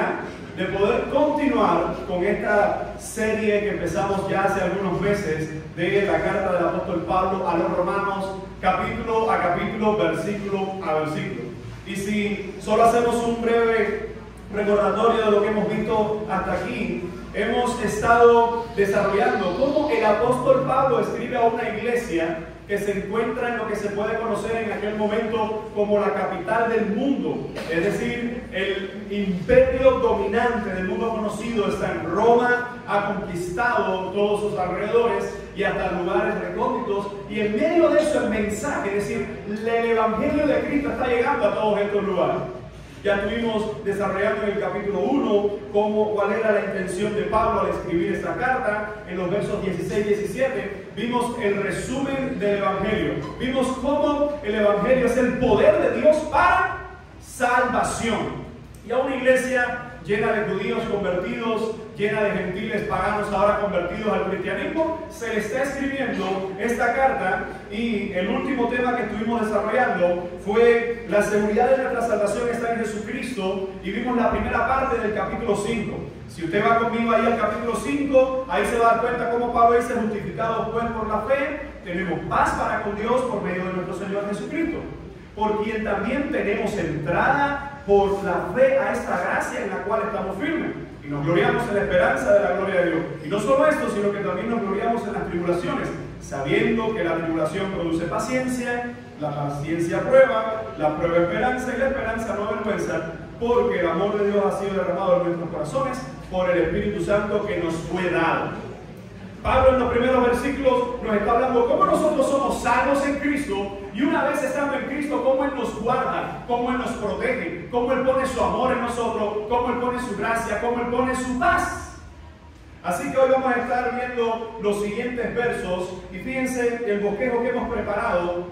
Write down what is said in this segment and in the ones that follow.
alegría de poder continuar con esta serie que empezamos ya hace algunos meses de la carta del apóstol Pablo a los romanos, capítulo a capítulo, versículo a versículo. Y si solo hacemos un breve recordatorio de lo que hemos visto hasta aquí, hemos estado desarrollando cómo el apóstol Pablo escribe a una iglesia que se encuentra en lo que se puede conocer en aquel momento como la capital del mundo, es decir, el imperio dominante del mundo conocido está en Roma, ha conquistado todos sus alrededores y hasta lugares recónditos, y en medio de eso el mensaje, es decir, el evangelio de Cristo está llegando a todos estos lugares. Ya estuvimos desarrollando en el capítulo 1 cuál era la intención de Pablo al escribir esta carta. En los versos 16 y 17 vimos el resumen del Evangelio. Vimos cómo el Evangelio es el poder de Dios para salvación. Y a una iglesia llena de judíos convertidos, llena de gentiles paganos ahora convertidos al cristianismo, se le está escribiendo esta carta, y el último tema que estuvimos desarrollando fue la seguridad de nuestra salvación está en Jesucristo, y vimos la primera parte del capítulo 5. Si usted va conmigo ahí al capítulo 5, ahí se va a dar cuenta cómo Pablo dice: justificados pues por la fe, tenemos paz para con Dios por medio de nuestro Señor Jesucristo, por quien también tenemos entrada por la fe a esta gracia en la cual estamos firmes, y nos gloriamos en la esperanza de la gloria de Dios. Y no solo esto, sino que también nos gloriamos en las tribulaciones, sabiendo que la tribulación produce paciencia, la paciencia prueba, la prueba esperanza, y la esperanza no avergüenza, porque el amor de Dios ha sido derramado en nuestros corazones por el Espíritu Santo que nos fue dado. Pablo en los primeros versículos nos está hablando cómo nosotros somos salvos en Cristo, y una vez estando en Cristo, cómo Él nos guarda, cómo Él nos protege, cómo Él pone su amor en nosotros, cómo Él pone su gracia, cómo Él pone su paz. Así que hoy vamos a estar viendo los siguientes versos, y fíjense el bosquejo que hemos preparado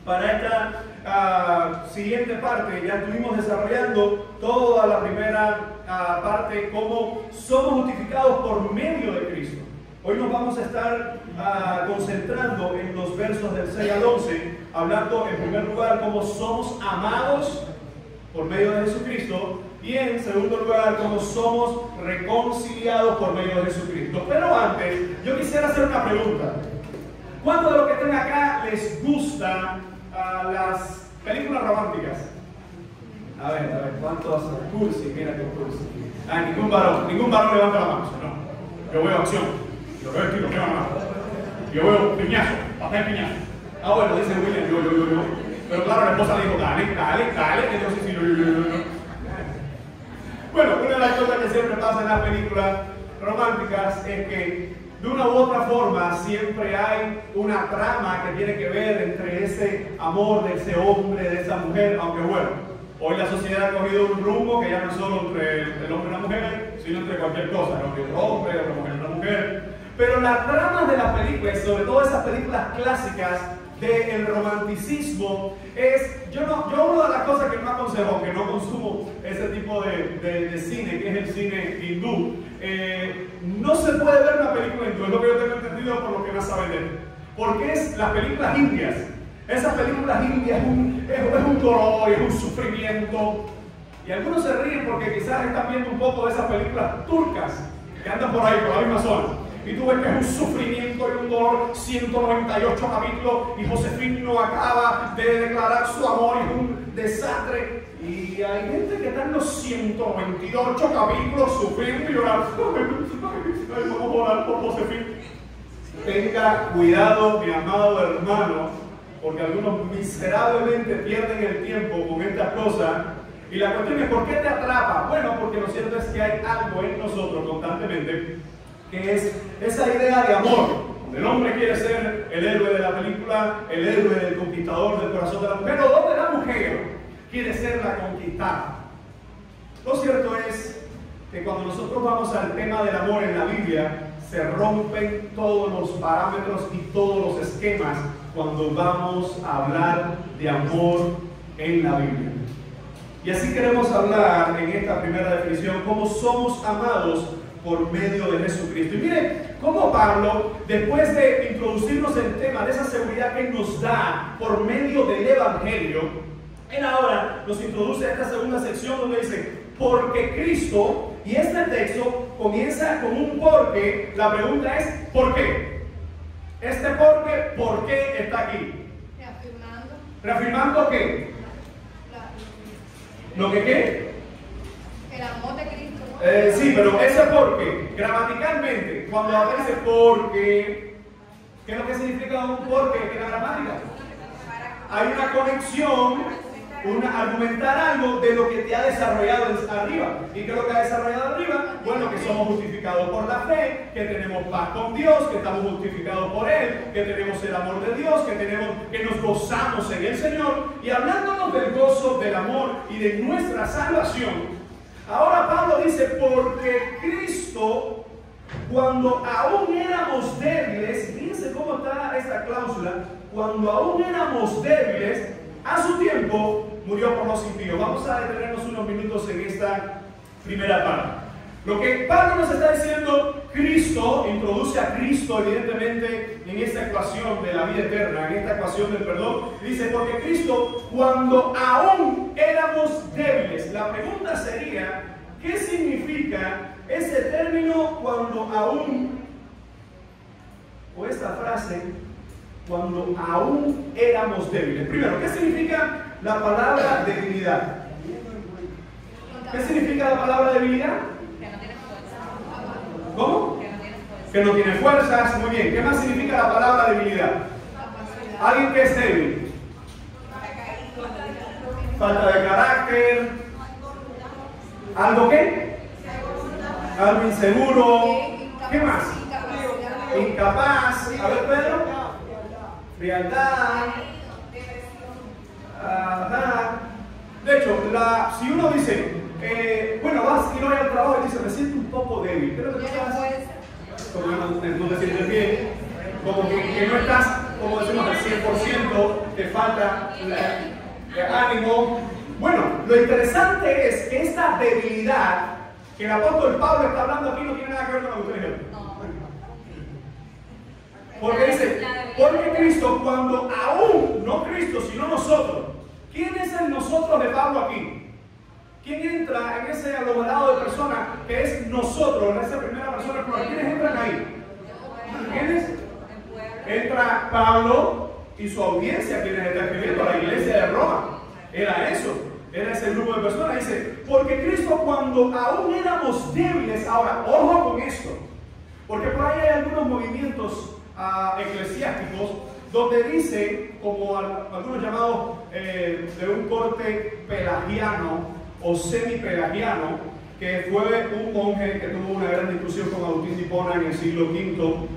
para esta siguiente parte. Ya estuvimos desarrollando toda la primera parte, cómo somos justificados por medio de Cristo. Hoy nos vamos a estar concentrando en los versos del 6 al 11, hablando en primer lugar cómo somos amados por medio de Jesucristo, y en segundo lugar cómo somos reconciliados por medio de Jesucristo. Pero antes, yo quisiera hacer una pregunta. ¿Cuántos de los que están acá les gustan las películas románticas? A ver, ¿cuántos? Cursi, mira qué cursi. Ningún varón levanta la mano, no. Yo veo acción. Yo veo estilo, ¿qué van a hacer? Yo veo piñazo, papel piñazo. Bueno, dice William, yo. Pero claro, la esposa le dijo, dale, que yo sí, yo. Bueno, una de las cosas que siempre pasa en las películas románticas es que de una u otra forma siempre hay una trama que tiene que ver entre ese amor de ese hombre, de esa mujer, aunque bueno, hoy la sociedad ha cogido un rumbo que ya no es solo entre el hombre y la mujer, sino entre cualquier cosa, ¿no? Otro hombre, otra mujer, otra mujer. Pero la trama de la película, y sobre todo esas películas clásicas del romanticismo, yo una de las cosas que no aconsejo, que no consumo ese tipo de cine, que es el cine hindú, no se puede ver una película hindú, es lo que yo tengo entendido por lo que más saben de él, porque es las películas indias. Esas películas indias es un dolor, es un sufrimiento, y algunos se ríen porque quizás están viendo un poco de esas películas turcas que andan por ahí, por la misma zona. Y tú ves que es un sufrimiento y un dolor, 198 capítulos, y Josefina no acaba de declarar su amor, y es un desastre. Y hay gente que está en los 128 capítulos sufriendo y llorando. Ay, vamos a orar por Josefina. Tenga cuidado, mi amado hermano, porque algunos miserablemente pierden el tiempo con estas cosas. Y la cuestión es, ¿por qué te atrapa? Bueno, porque lo cierto es que hay algo en nosotros constantemente, que es esa idea de amor. El hombre quiere ser el héroe de la película, el héroe del conquistador del corazón de la mujer, o donde la mujer quiere ser la conquistada. Lo cierto es que cuando nosotros vamos al tema del amor en la Biblia, se rompen todos los parámetros y todos los esquemas cuando vamos a hablar de amor en la Biblia. Y así queremos hablar en esta primera definición cómo somos amados por medio de Jesucristo. Y mire cómo Pablo, después de introducirnos el tema de esa seguridad que nos da por medio del Evangelio, él ahora nos introduce a esta segunda sección donde dice porque Cristo, y este texto comienza con un porque. La pregunta es, ¿por qué? Este ¿por qué está aquí? ¿Reafirmando qué? ¿Lo que qué? El amor de Cristo. Sí, pero ese porque, gramaticalmente, cuando aparece porque, ¿qué es lo que significa un porque en la gramática? Hay una conexión, argumentar algo de lo que te ha desarrollado arriba. ¿Y qué es lo que ha desarrollado arriba? Bueno, que somos justificados por la fe, que tenemos paz con Dios, que estamos justificados por Él, que tenemos el amor de Dios, que nos gozamos en el Señor. Y hablándonos del gozo, del amor y de nuestra salvación, ahora Pablo dice, porque Cristo, cuando aún éramos débiles, fíjense cómo está esta cláusula, cuando aún éramos débiles, a su tiempo murió por los impíos. Vamos a detenernos unos minutos en esta primera parte. Lo que Pablo nos está diciendo, Cristo, introduce a Cristo evidentemente en esta ecuación de la vida eterna, en esta ecuación del perdón. Dice, porque Cristo, cuando aún éramos débiles. La pregunta sería, ¿qué significa ese término cuando aún, o esta frase, cuando aún éramos débiles? Primero, ¿qué significa la palabra debilidad? ¿Qué significa la palabra debilidad? Que no tiene fuerza. ¿Cómo? Que no tiene fuerza. Que no tiene fuerzas. Muy bien. ¿Qué más significa la palabra debilidad? Alguien que es débil. Falta de carácter. ¿Algo qué? Algo inseguro. ¿Qué más? Incapaz. A ver, Pedro. Frialdad. De hecho, si uno dice, bueno, vas y no hay al trabajo y dice, me siento un poco débil. ¿Qué es lo que estás? Como no te sientes bien, como que no estás, como decimos, al 100%, te falta ánimo. Bueno, lo interesante es que esta debilidad que el apóstol Pablo está hablando aquí no tiene nada que ver con lo que usted dijo. Porque dice, porque Cristo, cuando aún, no Cristo, sino nosotros. ¿Quién es el nosotros de Pablo aquí? ¿Quién entra en ese aglomerado de personas que es nosotros, en esa primera persona? ¿Quiénes entran ahí? ¿Quiénes? Entra Pablo y su audiencia, quienes están escribiendo, la iglesia de Roma. Era eso, era ese grupo de personas. Dice, porque Cristo cuando aún éramos débiles, ahora, ojo con esto, porque por ahí hay algunos movimientos eclesiásticos donde dice, como algunos llamados de un corte pelagiano o semi-pelagiano, que fue un monje que tuvo una gran discusión con Agustín de Hipona en el siglo V.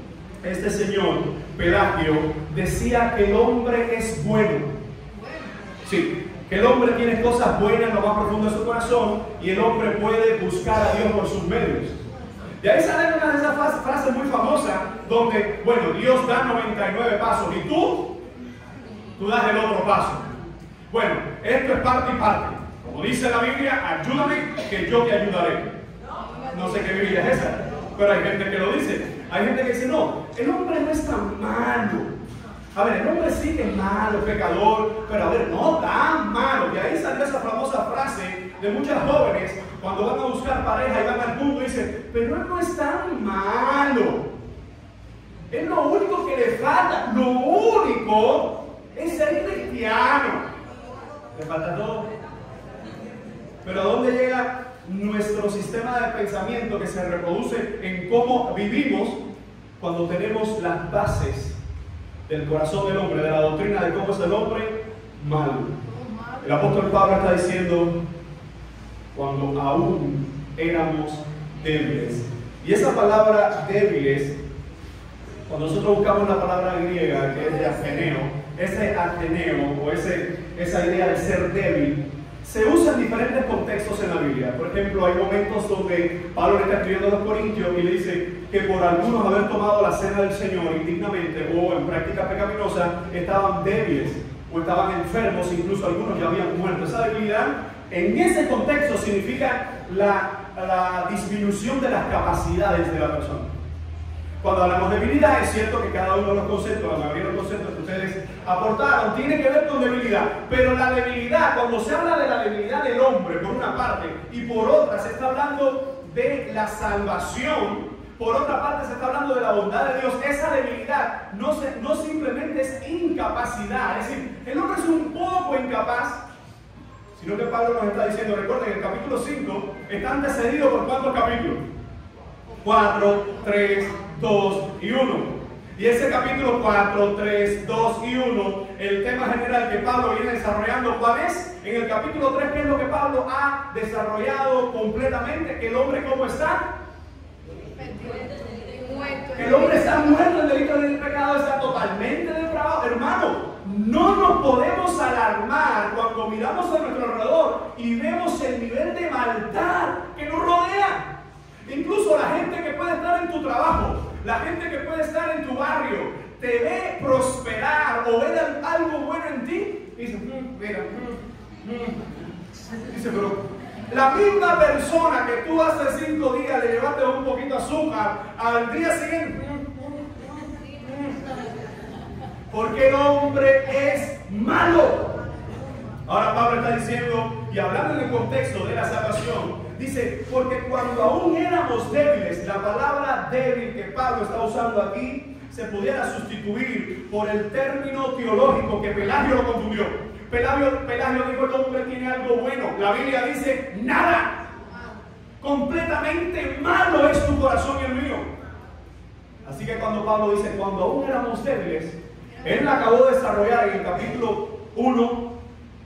Este señor, Pelagio, decía que el hombre es bueno. Sí, que el hombre tiene cosas buenas en lo más profundo de su corazón y el hombre puede buscar a Dios por sus medios. De ahí sale una de esas frases muy famosas donde, bueno, Dios da 99 pasos y tú das el otro paso. Bueno, esto es parte y parte. Como dice la Biblia, ayúdame que yo te ayudaré. No sé qué Biblia es esa, pero hay gente que lo dice. Hay gente que dice, no, el hombre no es tan malo. A ver, el hombre sí que es malo, pecador, pero a ver, no tan malo. Y ahí salió esa famosa frase de muchas jóvenes cuando van a buscar pareja y van al punto y dicen, pero él no es tan malo. Es lo único que le falta. Lo único es ser cristiano. Le falta todo. Pero ¿a dónde llega nuestro sistema de pensamiento que se reproduce en cómo vivimos cuando tenemos las bases del corazón del hombre, de la doctrina de cómo es el hombre? Malo. El apóstol Pablo está diciendo, cuando aún éramos débiles. Y esa palabra débiles, cuando nosotros buscamos la palabra griega que es de ateneo, ese ateneo o esa idea de ser débil, se usa en diferentes contextos en la Biblia. Por ejemplo, hay momentos donde Pablo le está escribiendo a los corintios y le dice que por algunos haber tomado la cena del Señor indignamente o en práctica pecaminosa, estaban débiles o estaban enfermos, incluso algunos ya habían muerto. Esa debilidad en ese contexto significa la disminución de las capacidades de la persona. Cuando hablamos de debilidad, es cierto que cada uno de los conceptos, la mayoría de los conceptos que ustedes aportaron, tiene que ver con debilidad. Pero la debilidad, cuando se habla de la debilidad del hombre, por una parte, y por otra, se está hablando de la salvación. Por otra parte, se está hablando de la bondad de Dios. Esa debilidad no simplemente es incapacidad. Es decir, el hombre es un poco incapaz, sino que Pablo nos está diciendo, recuerden, el capítulo 5 está antecedido por ¿cuántos capítulos? 4, 3, 2 y 1. Y ese capítulo 4, 3, 2 y 1, el tema general que Pablo viene desarrollando, ¿cuál es? En el capítulo 3, ¿qué es lo que Pablo ha desarrollado completamente? Que el hombre, ¿cómo está? El hombre está muerto, el delito del pecado está totalmente depravado. Hermano, no nos podemos alarmar cuando miramos a nuestro alrededor y vemos el nivel de maldad que nos rodea. Incluso la gente que puede estar en tu trabajo, la gente que puede estar en tu barrio, te ve prosperar o ve algo bueno en ti y dice, mira, dice, pero la misma persona que tú hace 5 días le llevaste un poquito de azúcar, al día siguiente, porque el hombre es malo. Ahora Pablo está diciendo, y hablando en el contexto de la salvación, dice, porque cuando aún éramos débiles, la palabra débil que Pablo está usando aquí se pudiera sustituir por el término teológico que Pelagio lo confundió. Pelagio dijo, el hombre tiene algo bueno. La Biblia dice, nada. Completamente malo es tu corazón y el mío. Así que cuando Pablo dice, cuando aún éramos débiles, él la acabó de desarrollar en el capítulo 1,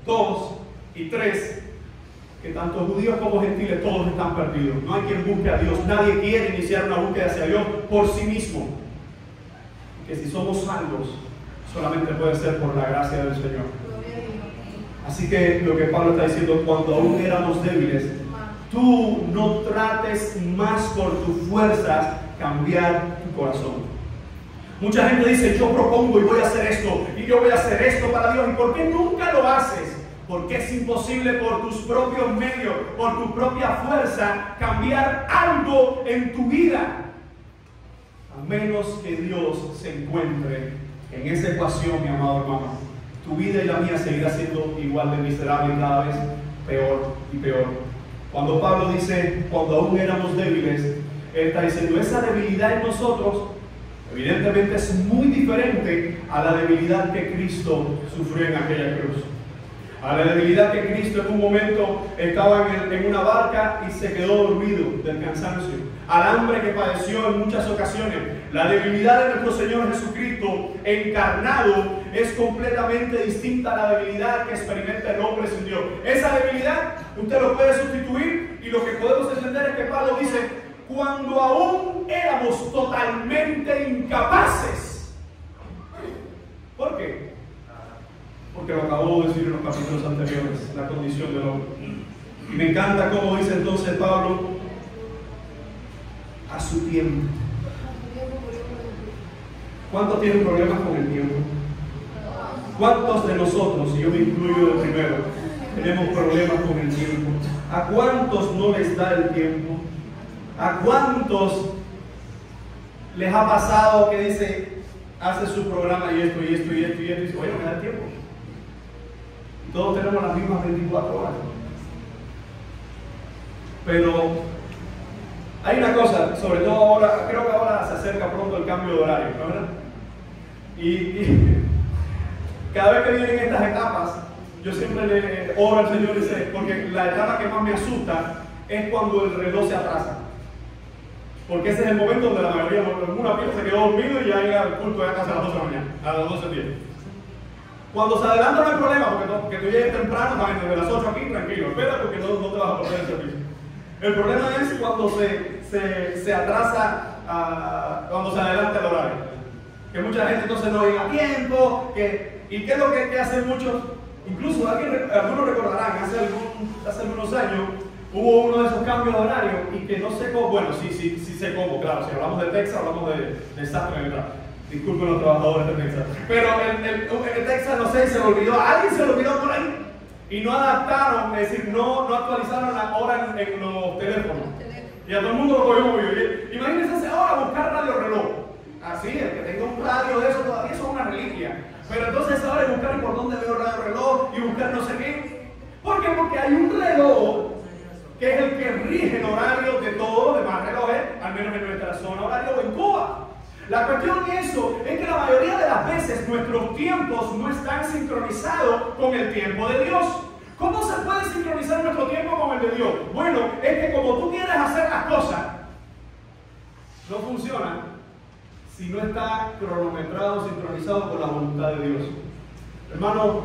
2 y 3, que tanto judíos como gentiles todos están perdidos. No hay quien busque a Dios. Nadie quiere iniciar una búsqueda hacia Dios por sí mismo. Que si somos salvos, solamente puede ser por la gracia del Señor. Así que lo que Pablo está diciendo, cuando aún éramos débiles, tú no trates más por tus fuerzas cambiar tu corazón. Mucha gente dice, yo propongo y voy a hacer esto, y yo voy a hacer esto para Dios. ¿Y por qué nunca lo haces? Porque es imposible por tus propios medios, por tu propia fuerza, cambiar algo en tu vida. A menos que Dios se encuentre en esa ecuación, mi amado hermano. Tu vida y la mía seguirá siendo igual de miserable y cada vez peor y peor. Cuando Pablo dice, cuando aún éramos débiles, él está diciendo, esa debilidad en nosotros, evidentemente es muy diferente a la debilidad que Cristo sufrió en aquella cruz. A la debilidad que Cristo en un momento estaba en una barca y se quedó dormido del cansancio. Al hambre que padeció en muchas ocasiones. La debilidad de nuestro Señor Jesucristo encarnado es completamente distinta a la debilidad que experimenta el hombre sin Dios. Esa debilidad usted lo puede sustituir, y lo que podemos entender es que Pablo dice, cuando aún éramos totalmente incapaces. ¿Por qué? Porque lo acabo de decir en los capítulos anteriores, la condición del hombre. Y me encanta cómo dice entonces Pablo, a su tiempo. ¿Cuántos tienen problemas con el tiempo? ¿Cuántos de nosotros, y yo me incluyo de primero, tenemos problemas con el tiempo? ¿A cuántos no les da el tiempo? ¿A cuántos les ha pasado que dice, hace su programa y esto, y esto, y esto, y esto, y dice, oye, me da el tiempo? Y todos tenemos las mismas 24 horas. Pero hay una cosa, sobre todo ahora, creo que ahora se acerca pronto el cambio de horario, ¿no? ¿Verdad? Y cada vez que vienen estas etapas, yo siempre le oro al Señor y sé, porque la etapa que más me asusta es cuando el reloj se atrasa. Porque ese es el momento donde la mayoría, alguna pieza se quedó dormido y ya llega el culto de casa a las 12 de la mañana, a las 12 del día. Cuando se adelanta no hay problema, porque tú llegues temprano, ¿sabes? Desde las 8 aquí, tranquilo, espera porque no te vas a perder el servicio. El problema es cuando se atrasa, cuando se adelanta el horario. Que mucha gente entonces no llega a tiempo, ¿y qué es lo que hacen muchos? Incluso algunos recordarán, hace algunos años, hubo uno de esos cambios de horario y que no sé cómo, bueno, sí sé cómo, claro, si hablamos de Texas, hablamos de Sastre, ¿verdad? Disculpen los trabajadores de Texas. Pero en Texas, no sé, se le olvidó, a alguien se le olvidó por ahí. Y no adaptaron, es decir, no actualizaron la hora en los teléfonos. Y a todo el mundo lo cogió muy bien. Imagínense ahora buscar radio reloj. Así, el que tenga un radio de eso todavía eso es una reliquia. Pero entonces ahora es buscar por dónde veo el reloj y buscar no sé qué. ¿Por qué? Porque hay un reloj que es el que rige el horario de todos los demás relojes, al menos en nuestra zona horaria o en Cuba. La cuestión de eso es que la mayoría de las veces nuestros tiempos no están sincronizados con el tiempo de Dios. ¿Cómo se puede sincronizar nuestro tiempo con el de Dios? Bueno, es que como tú quieres hacer las cosas, no funciona si no está cronometrado, sincronizado con la voluntad de Dios. Hermano,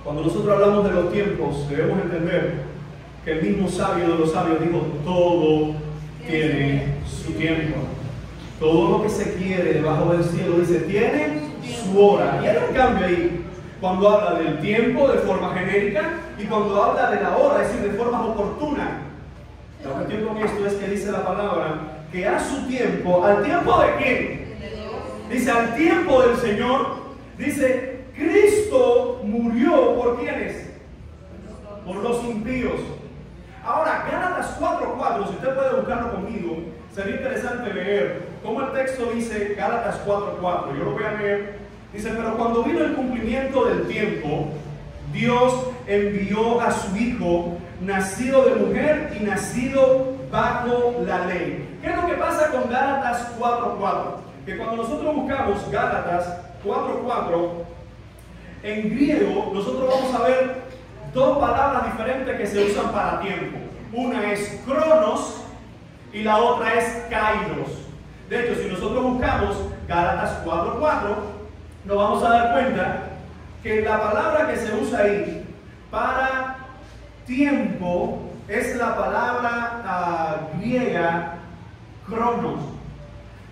cuando nosotros hablamos de los tiempos, debemos entender que el mismo sabio de los sabios dijo, todo tiene su tiempo. Todo lo que se quiere debajo del cielo, dice, tiene su hora. Y hay un cambio ahí, cuando habla del tiempo de forma genérica y cuando habla de la hora, es decir, de forma oportuna. La cuestión con esto es que dice la palabra, que a su tiempo, ¿al tiempo de quién? Dice, al tiempo del Señor, dice, Cristo murió ¿por quiénes? Por los impíos. Ahora, Gálatas 4:4, si usted puede buscarlo conmigo, sería interesante leer cómo el texto dice Gálatas 4:4. Yo lo voy a leer. Dice, pero cuando vino el cumplimiento del tiempo, Dios envió a su Hijo, nacido de mujer y nacido bajo la ley. ¿Qué es lo que pasa con Gálatas 4:4? Que cuando nosotros buscamos Gálatas 4:4, en griego nosotros vamos a ver dos palabras diferentes que se usan para tiempo. Una es cronos y la otra es kairos. De hecho, si nosotros buscamos Gálatas 4:4, nos vamos a dar cuenta que la palabra que se usa ahí para tiempo es la palabra griega cronos.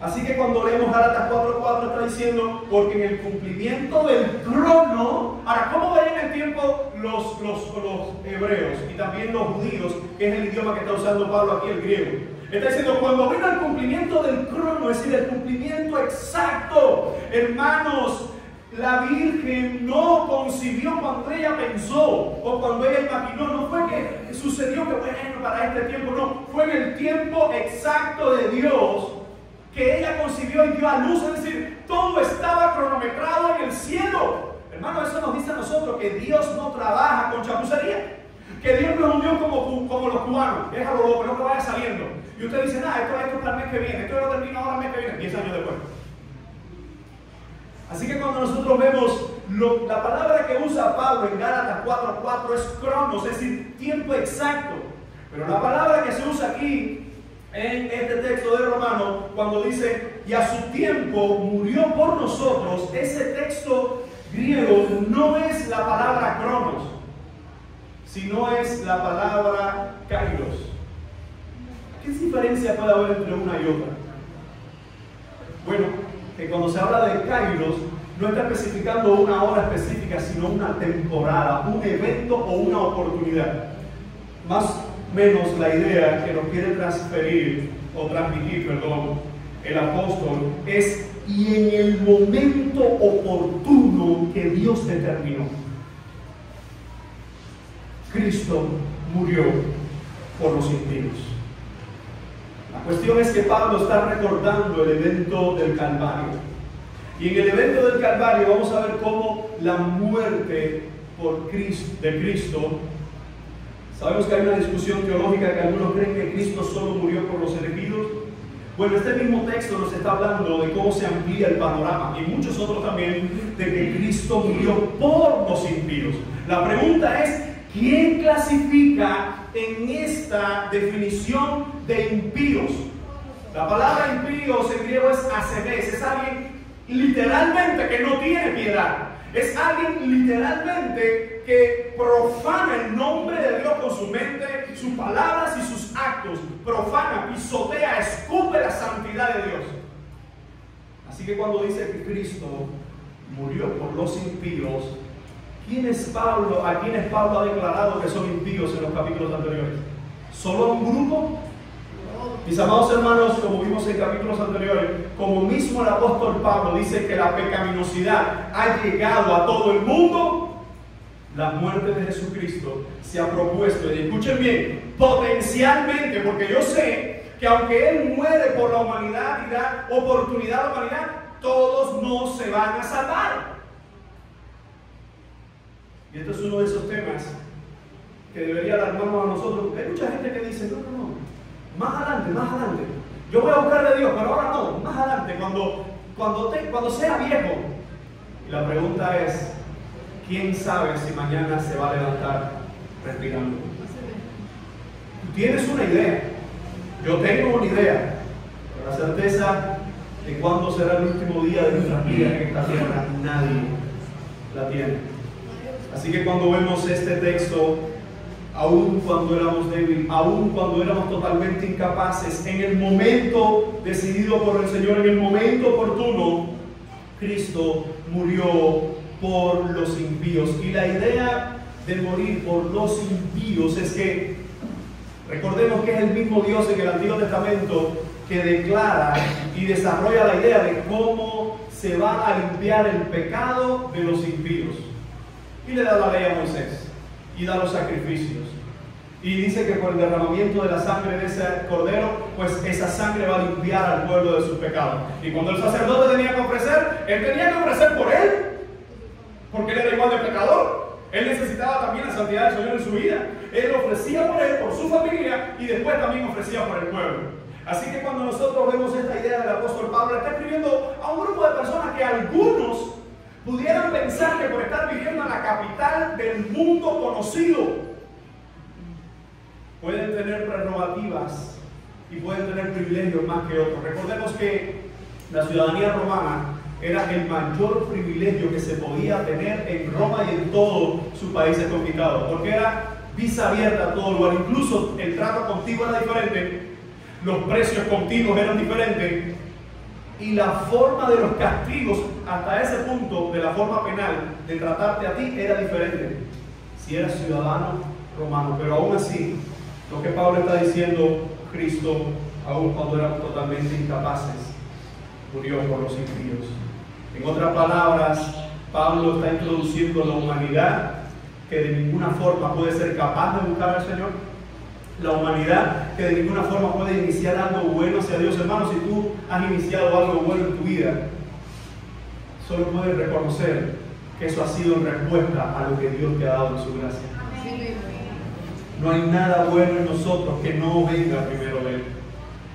Así que cuando leemos Gálatas 4:4 está diciendo, porque en el cumplimiento del crono, ahora, ¿cómo ven el tiempo los hebreos y también los judíos, que es el idioma que está usando Pablo aquí, el griego? Está diciendo, cuando vino el cumplimiento del crono, es decir, el cumplimiento exacto, hermanos, la Virgen no concibió cuando ella pensó o cuando ella imaginó, no fue que sucedió que bueno, para este tiempo, no, fue en el tiempo exacto de Dios que ella concibió y dio a luz, es decir, todo estaba cronometrado en el cielo. Hermano, eso nos dice a nosotros que Dios no trabaja con chapucería, que Dios no es un Dios como los cubanos, déjalo loco, no que vaya saliendo. Y usted dice, esto es para el mes que viene, esto lo termino ahora el mes que viene, 10 años después. Así que cuando nosotros vemos la palabra que usa Pablo en Gálatas 4:4 es cronos, es decir, tiempo exacto. Pero la palabra que se usa aquí en este texto de Romanos, cuando dice, y a su tiempo murió por nosotros, ese texto griego no es la palabra cronos, sino es la palabra kairos. ¿Qué diferencia puede haber entre una y otra? Bueno, que cuando se habla de kairos, no está especificando una hora específica, sino una temporada, un evento o una oportunidad. Más o menos la idea que nos quiere transmitir, el apóstol, es y en el momento oportuno que Dios determinó. Cristo murió por los impíos. La cuestión es que Pablo está recordando el evento del Calvario. Y en el evento del Calvario vamos a ver cómo la muerte de Cristo, sabemos que hay una discusión teológica que algunos creen que Cristo solo murió por los elegidos. Bueno, este mismo texto nos está hablando de cómo se amplía el panorama y muchos otros también de que Cristo murió por los impíos. La pregunta es, ¿quién clasifica en esta definición de impíos? La palabra impíos en griego es asebes, es alguien literalmente que no tiene piedad. Es alguien literalmente que profana el nombre de Dios con su mente, sus palabras y sus actos. Profana, pisotea, escupe la santidad de Dios. Así que cuando dice que Cristo murió por los impíos, ¿a quiénes Pablo ha declarado que son impíos en los capítulos anteriores? ¿Solo un grupo? Mis amados hermanos, como vimos en capítulos anteriores, como mismo el apóstol Pablo dice que la pecaminosidad ha llegado a todo el mundo, la muerte de Jesucristo se ha propuesto, y escuchen bien, potencialmente, porque yo sé que aunque Él muere por la humanidad y da oportunidad a la humanidad, todos no se van a salvar. Y esto es uno de esos temas que debería alarmarnos a nosotros, porque hay mucha gente que dice, no, más adelante, yo voy a buscar de Dios, pero ahora no, más adelante, cuando sea viejo. Y la pregunta es, ¿quién sabe si mañana se va a levantar respirando? Tú tienes una idea, yo tengo una idea, pero la certeza de cuándo será el último día de nuestras vidas en esta tierra, nadie la tiene. Así que cuando vemos este texto, aun cuando éramos débiles, aun cuando éramos totalmente incapaces, en el momento decidido por el Señor, en el momento oportuno, Cristo murió por los impíos. Y la idea de morir por los impíos es que, recordemos que es el mismo Dios en el Antiguo Testamento que declara y desarrolla la idea de cómo se va a limpiar el pecado de los impíos. Y le da la ley a Moisés y da los sacrificios. Y dice que por el derramamiento de la sangre de ese cordero, pues esa sangre va a limpiar al pueblo de sus pecados. Y cuando el sacerdote tenía que ofrecer, él tenía que ofrecer por él, porque él era igual de pecador. Él necesitaba también la santidad del Señor en su vida. Él ofrecía por él, por su familia, y después también ofrecía por el pueblo. Así que cuando nosotros vemos esta idea del apóstol Pablo, está escribiendo a un grupo de personas que algunos pudieran pensar que por estar viviendo en la capital del mundo conocido, pueden tener prerrogativas y pueden tener privilegios más que otros. Recordemos que la ciudadanía romana era el mayor privilegio que se podía tener en Roma y en todos sus países conquistados, porque era visa abierta a todo lugar. Incluso el trato contigo era diferente, los precios contigo eran diferentes, y la forma de los castigos hasta ese punto, de la forma penal de tratarte a ti, era diferente si eras ciudadano romano. Pero aún así, lo que Pablo está diciendo, Cristo, aún cuando éramos totalmente incapaces, murió por los impíos. En otras palabras, Pablo está introduciendo la humanidad que de ninguna forma puede ser capaz de buscar al Señor. La humanidad que de ninguna forma puede iniciar algo bueno hacia Dios. Hermano, si tú has iniciado algo bueno en tu vida, solo puedes reconocer que eso ha sido en respuesta a lo que Dios te ha dado en su gracia. No hay nada bueno en nosotros que no venga primero de Él.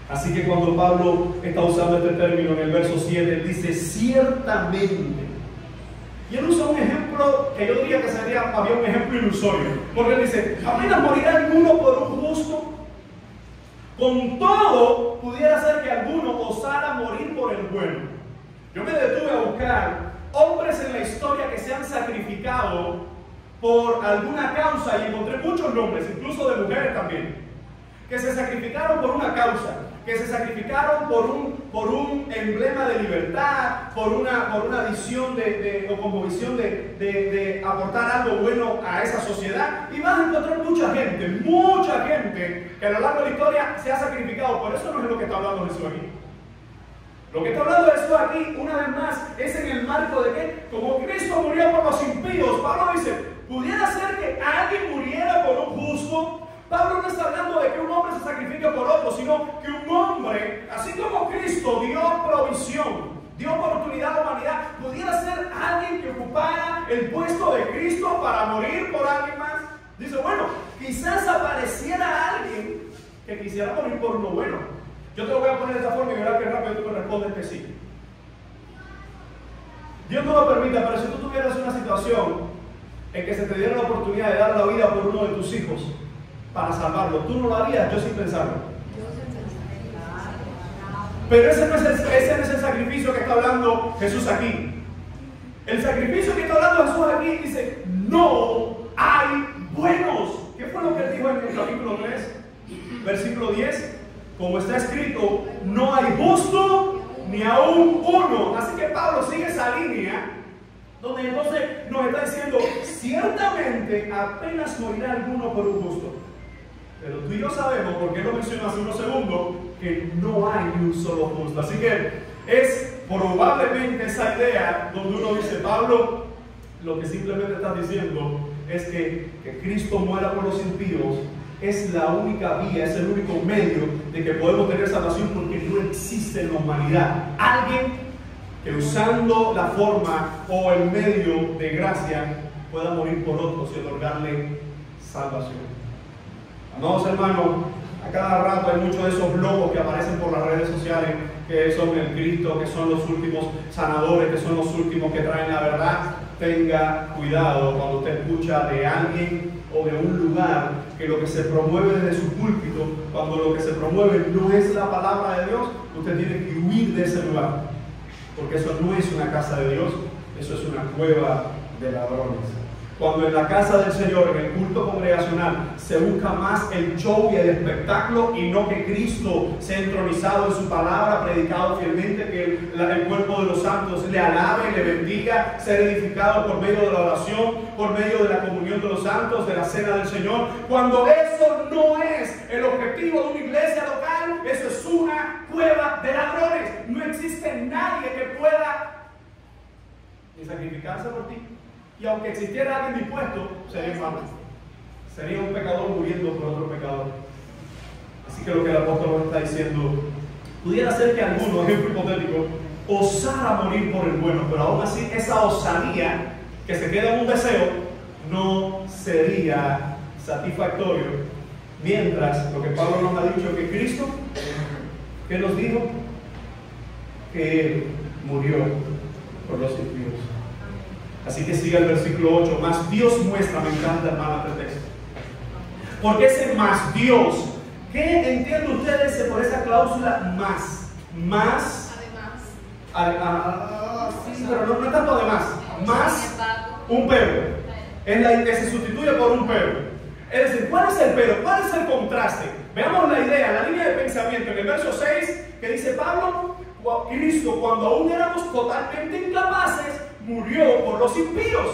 Así que cuando Pablo está usando este término en el verso 7, él dice ciertamente. Y él usa un ejemplo que yo diría que había un ejemplo ilusorio. Porque él dice, apenas morirá alguno por un justo. Con todo, pudiera ser que alguno osara morir por el bueno. Yo me detuve a buscar hombres en la historia que se han sacrificado por alguna causa y encontré muchos nombres, incluso de mujeres también, que se sacrificaron por una causa, que se sacrificaron por un emblema de libertad, por una visión o como visión de aportar algo bueno a esa sociedad. Y vas a encontrar mucha gente que a lo largo de la historia se ha sacrificado. Por eso no es lo que está hablando Jesús aquí. Lo que está hablando Jesús aquí, una vez más, es en el marco de que, como Cristo murió por los impíos, Pablo dice, pudiera ser que alguien muriera por un justo. Pablo no está hablando de que un hombre se sacrifique por otro, sino que un hombre, así como Cristo dio provisión, dio oportunidad a la humanidad, pudiera ser alguien que ocupara el puesto de Cristo para morir por alguien más. Dice, bueno, quizás apareciera alguien que quisiera morir por uno bueno. Yo te lo voy a poner de esta forma y verás que rápido tú me respondes que sí. Dios no lo permita, pero si tú tuvieras una situación en que se te diera la oportunidad de dar la vida por uno de tus hijos para salvarlo, ¿tú no lo harías? Yo sin pensarlo. Pero ese no es el sacrificio que está hablando Jesús aquí. El sacrificio que está hablando Jesús aquí dice, no hay buenos. ¿Qué fue lo que él dijo en el capítulo 3, versículo 10? Como está escrito, no hay justo ni aún uno. Así que Pablo sigue esa línea, donde entonces nos está diciendo, ciertamente apenas morirá alguno por un justo. Pero tú y yo sabemos, porque él lo mencionó hace unos segundos, que no hay ni un solo justo. Así que es probablemente esa idea donde uno dice, Pablo, lo que simplemente estás diciendo es que Cristo muera por los impíos es la única vía, es el único medio de que podemos tener salvación, porque no existe en la humanidad alguien que usando la forma o el medio de gracia pueda morir por otros y otorgarle salvación. Amados hermanos, a cada rato hay muchos de esos locos que aparecen por las redes sociales, que son el Cristo, que son los últimos sanadores, que son los últimos que traen la verdad. Tenga cuidado cuando usted escucha de alguien o de un lugar que lo que se promueve desde su púlpito, cuando lo que se promueve no es la palabra de Dios, usted tiene que huir de ese lugar, porque eso no es una casa de Dios, eso es una cueva de ladrones. Cuando en la casa del Señor, en el culto congregacional, se busca más el show y el espectáculo y no que Cristo sea entronizado en su palabra, predicado fielmente, que el cuerpo de los santos le alabe, le bendiga, ser edificado por medio de la oración, por medio de la comunión de los santos, de la cena del Señor. Cuando eso no es el objetivo de una iglesia local, eso es una cueva de ladrones. No existe nadie que pueda ni sacrificarse por ti. Y aunque existiera alguien dispuesto, sería en vano. Sería un pecador muriendo por otro pecador. Así que lo que el apóstol nos está diciendo, pudiera ser que alguno, ejemplo hipotético, osara morir por el bueno, pero aún así esa osadía que se queda en un deseo no sería satisfactorio. Mientras lo que Pablo nos ha dicho, que Cristo, ¿qué nos dijo? Que Él murió por los impíos. Así que sigue el versículo 8. Más Dios muestra, me encanta, hermana, este texto. ¿Por qué ese más Dios? ¿Qué entienden ustedes por esa cláusula más? Más. Además. Sí, pero no es tanto además. Más un pero. Que se sustituye por un pero. Es decir, ¿cuál es el pero? ¿Cuál es el contraste? Veamos la idea, la línea de pensamiento. En el verso 6, que dice Pablo, Cristo, cuando aún éramos totalmente incapaces, murió por los impíos.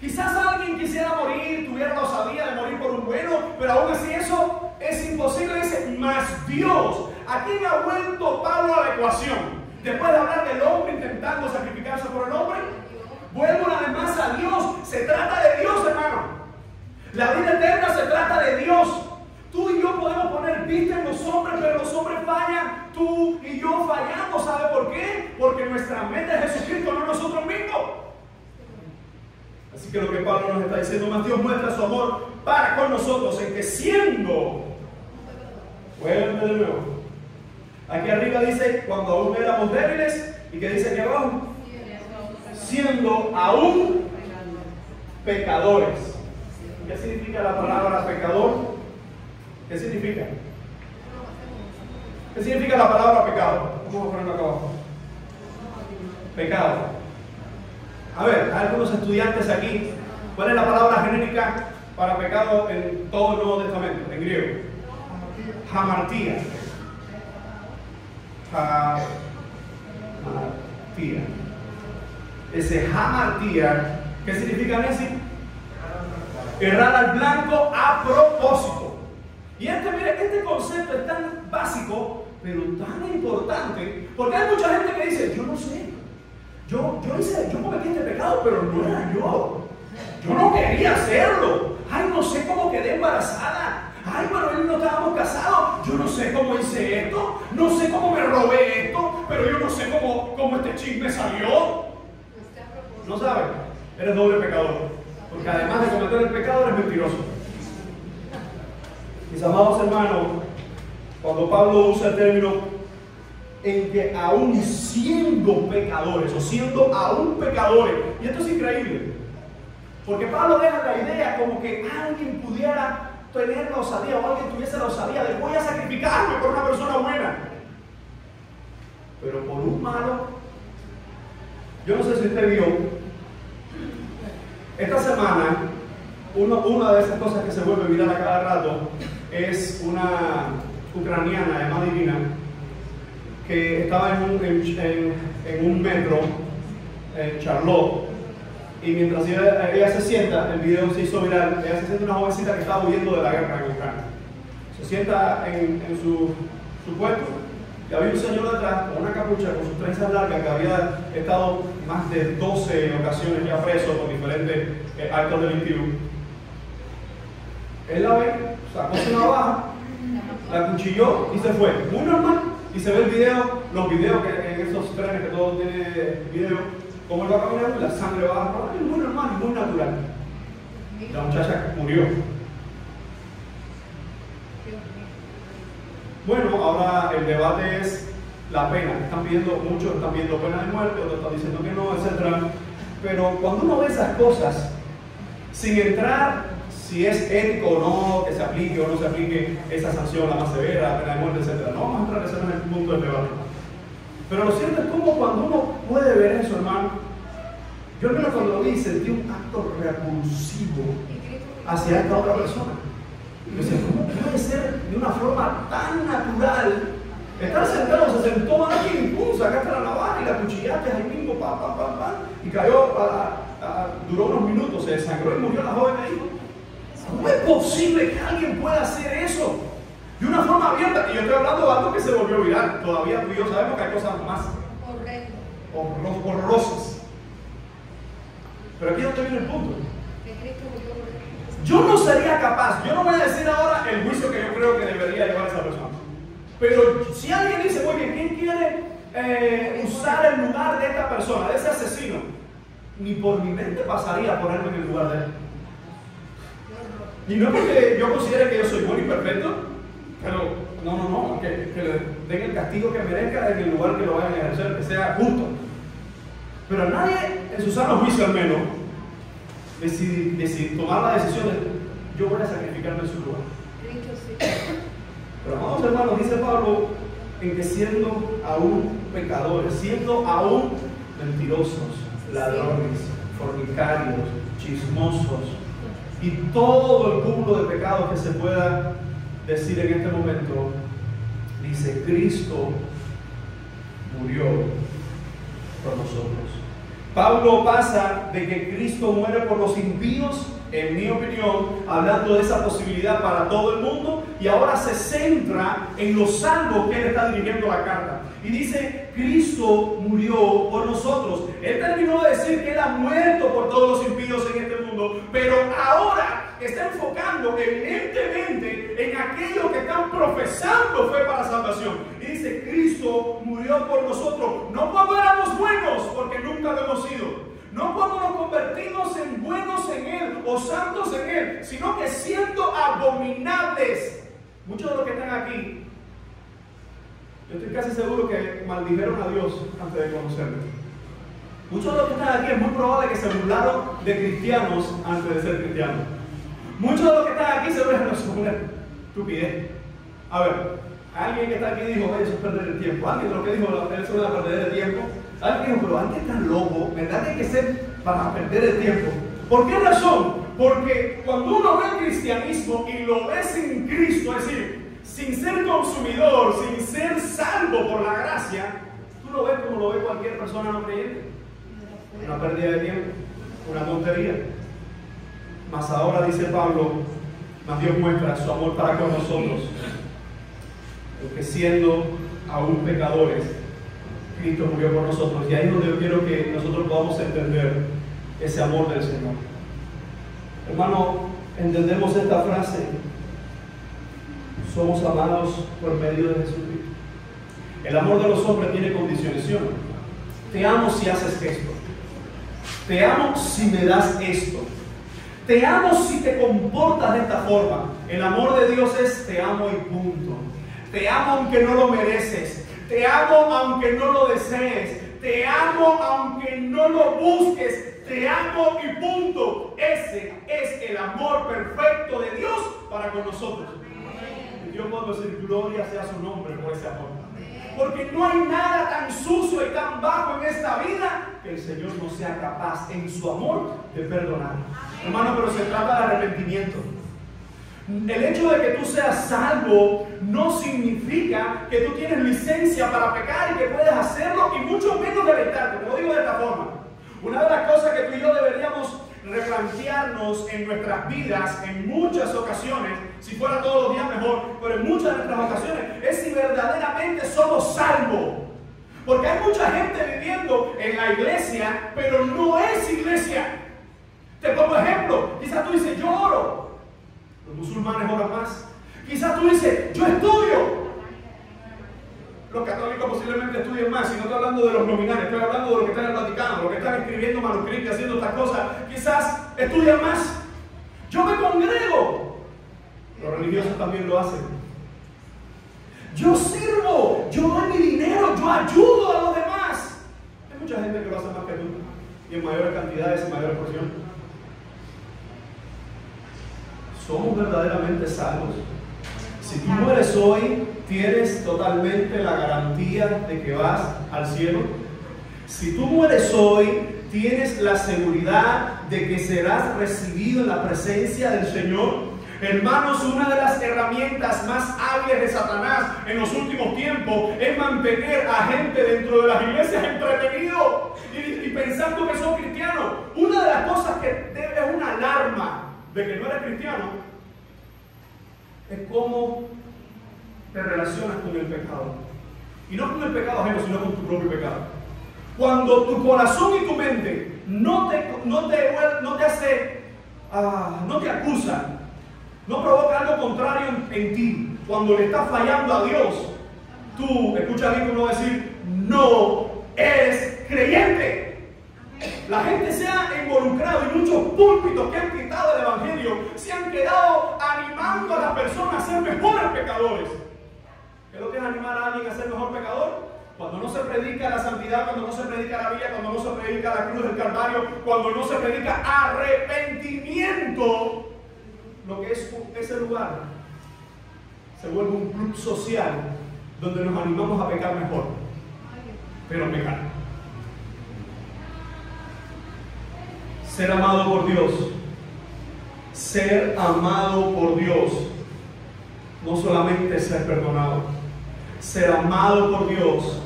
Quizás alguien quisiera morir, tuviera la osadía de morir por un bueno, pero aún así eso es imposible. Dice, más Dios. ¿A quién ha vuelto Pablo a la ecuación? Después de hablar del hombre intentando sacrificarse por el hombre, vuelvo además a Dios. Se trata de Dios, hermano. La vida eterna se trata de Dios. Tú y yo podemos poner vista en los hombres, pero los hombres fallan. Tú y yo fallamos. ¿Sabe por qué? Porque nuestra meta es Jesucristo, no nosotros mismos. Así que lo que Pablo nos está diciendo, más Dios muestra su amor para con nosotros, en que siendo, vuelve de nuevo. Aquí arriba dice, cuando aún éramos débiles, y que dice aquí abajo, siendo aún pecadores. ¿Qué significa la palabra pecador? ¿Qué significa? ¿Qué significa la palabra pecado? Vamos a ponerlo acá abajo. Pecado. A ver, hay algunos estudiantes aquí. ¿Cuál es la palabra genérica para pecado en todo el Nuevo Testamento, en griego? Hamartía. Hamartía. Ese hamartía, ¿qué significa Nancy? Errar al blanco a propósito. Y este concepto es tan básico, pero tan importante, porque hay mucha gente que dice, yo no sé, yo cometí este pecado, pero no era yo no quería hacerlo, ay, no sé cómo quedé embarazada, ay, pero él no estábamos casados, yo no sé cómo hice esto, no sé cómo me robé esto, pero yo no sé cómo este chisme salió. No sabes, eres doble pecador, porque además de cometer el pecado eres mentiroso. Mis amados hermanos, cuando Pablo usa el término en que aún siendo pecadores, o siendo aún pecadores, y esto es increíble, porque Pablo deja la idea como que alguien pudiera tener la osadía, o alguien tuviese la osadía de voy a sacrificarme por una persona buena, pero por un malo. Yo no sé si usted vio, esta semana, una de esas cosas que se vuelve viral a cada rato, es una ucraniana llamada Irina, que estaba en un metro en Charlotte, y mientras ella se sienta, el video se hizo viral, ella se sienta, una jovencita que estaba huyendo de la guerra en Ucrania. Se sienta en su puesto, y había un señor detrás con una capucha, con sus trenzas largas, que había estado más de 12 ocasiones ya preso por diferentes actos delictivos. Él la ve, sacó su navaja, la cuchilló y se fue. Muy normal. Y se ve el video, los videos que en esos trenes que todos tienen video, como él va caminando y la sangre va a rodar. Es muy normal y muy natural. La muchacha murió. Bueno, ahora el debate es la pena. Muchos están pidiendo pena de muerte, otros están diciendo que no, etc. Pero cuando uno ve esas cosas, sin entrar si es ético o no, que se aplique o no se aplique esa sanción, la más severa, la pena de muerte, etc. No vamos a entrar en el punto del debate. Pero lo cierto es como cuando uno puede ver eso, hermano, yo creo que cuando lo vi sentí un acto repulsivo hacia esta otra persona. Yo decía, ¿cómo puede ser de una forma tan natural? Estar sentado, se sentó aquí y pum, sacaste la navaja y la cuchillaste ahí mismo, y cayó, duró unos minutos, se desangró y murió la joven ahí. ¿Cómo es posible que alguien pueda hacer eso de una forma abierta? Y yo estoy hablando de algo que se volvió viral. Todavía tú y yo sabemos que hay cosas más horrorosas. Pero aquí no te viene el punto. Yo no sería capaz, yo no voy a decir ahora el juicio que yo creo que debería llevar esa persona. Pero si alguien dice, muy bien, ¿quién quiere usar el lugar de esta persona, de ese asesino? Ni por mi mente pasaría ponerme en el lugar de él. Y no es porque yo considere que yo soy bueno y perfecto, pero no, que le den el castigo que merezca en el lugar que lo vayan a ejercer, que sea justo. Pero nadie, en su sano juicio al menos, decide tomar la decisión de yo voy a sacrificarme en su lugar. Pero amados hermanos, dice Pablo, en que siendo aún pecadores, siendo aún mentirosos, ladrones, fornicarios, chismosos, y todo el cúmulo de pecados que se pueda decir en este momento, dice, Cristo murió por nosotros. Pablo pasa de que Cristo muere por los impíos, en mi opinión, hablando de esa posibilidad para todo el mundo, y ahora se centra en los salvos que él está dirigiendo la carta. Y dice, Cristo murió por nosotros. Él terminó de decir que él ha muerto por todos los impíos en este mundo, pero ahora está enfocando evidentemente en aquellos que están profesando fe para salvación. Y dice, Cristo murió por nosotros, no cuando éramos buenos, porque nunca lo hemos sido. No cuando nos convertimos en buenos en Él o santos en Él, sino que siendo abominables. Muchos de los que están aquí, yo estoy casi seguro que maldijeron a Dios antes de conocerlo. Muchos de los que están aquí es muy probable que se burlaron de cristianos antes de ser cristianos. Muchos de los que están aquí se burlaron de una estupidez. A ver, alguien que está aquí dijo, eso es perder el tiempo. Alguien de los que dijo, eso es perder el tiempo. Alguien dijo, pero alguien tan loco, ¿verdad? Tiene que ser para perder el tiempo. ¿Por qué razón? Porque cuando uno ve el cristianismo y lo ve sin Cristo, es decir, sin ser consumidor, sin ser salvo por la gracia, tú lo ves como lo ve cualquier persona no creyente. Una pérdida de tiempo, una tontería. Mas ahora dice Pablo, mas Dios muestra su amor para con nosotros, porque siendo aún pecadores, Cristo murió por nosotros. Y ahí es donde yo quiero que nosotros podamos entender ese amor del Señor. Hermano, entendemos esta frase: somos amados por medio de Jesucristo. El amor de los hombres tiene condiciones, ¿sí o no? Te amo si haces esto. Te amo si me das esto. Te amo si te comportas de esta forma. El amor de Dios es te amo y punto. Te amo aunque no lo mereces. Te amo aunque no lo desees. Te amo aunque no lo busques. Te amo y punto. Ese es el amor perfecto de Dios para con nosotros. Y Dios puede decir gloria sea su nombre por ese amor. Porque no hay nada tan sucio y tan bajo en esta vida que el Señor no sea capaz en su amor de perdonar. Hermano, pero se trata de arrepentimiento. El hecho de que tú seas salvo no significa que tú tienes licencia para pecar y que puedes hacerlo, y mucho menos deleitarte. Te lo digo de esta forma. Una de las cosas que tú y yo deberíamos replantearnos en nuestras vidas en muchas ocasiones, si fuera todos los días mejor, pero en muchas de nuestras ocasiones, es si verdaderamente somos salvos. Porque hay mucha gente viviendo en la iglesia, pero no es iglesia. Te pongo ejemplo. Quizás tú dices, yo oro. Los musulmanes oran más. Quizás tú dices, yo estudio. Los católicos posiblemente estudien más, y no estoy hablando de los nominales, estoy hablando de los que están en el Vaticano, los que están escribiendo manuscritos y haciendo estas cosas. Quizás estudian más. Yo me congrego. Los religiosos también lo hacen. Yo sirvo, yo doy mi dinero, yo ayudo a los demás. Hay mucha gente que lo hace más que tú, y en mayores cantidades y mayores porciones. ¿Somos verdaderamente salvos? Si tú mueres hoy, ¿tienes totalmente la garantía de que vas al cielo? Si tú mueres hoy, ¿tienes la seguridad de que serás recibido en la presencia del Señor? Hermanos, una de las herramientas más hábiles de Satanás en los últimos tiempos es mantener a gente dentro de las iglesias entretenido y pensando que son cristianos. Una de las cosas que es una alarma de que no eres cristiano es cómo te relacionas con el pecado. Y no con el pecado ajeno, sino con tu propio pecado. Cuando tu corazón y tu mente no te acusan, no provoca algo contrario en ti, cuando le estás fallando a Dios, tú, escucha bien cómo decir, no eres creyente. La gente se ha involucrado en muchos púlpitos que han quitado el evangelio, se han quedado animando a las personas a ser mejores pecadores. ¿Qué es lo que es animar a alguien a ser mejor pecador? Cuando no se predica la santidad, cuando no se predica la Biblia, cuando no se predica la cruz del Calvario, cuando no se predica arrepentimiento, lo que es ese lugar se vuelve un club social donde nos animamos a pecar mejor, pero pecar. Ser amado por Dios, ser amado por Dios, no solamente ser perdonado, ser amado por Dios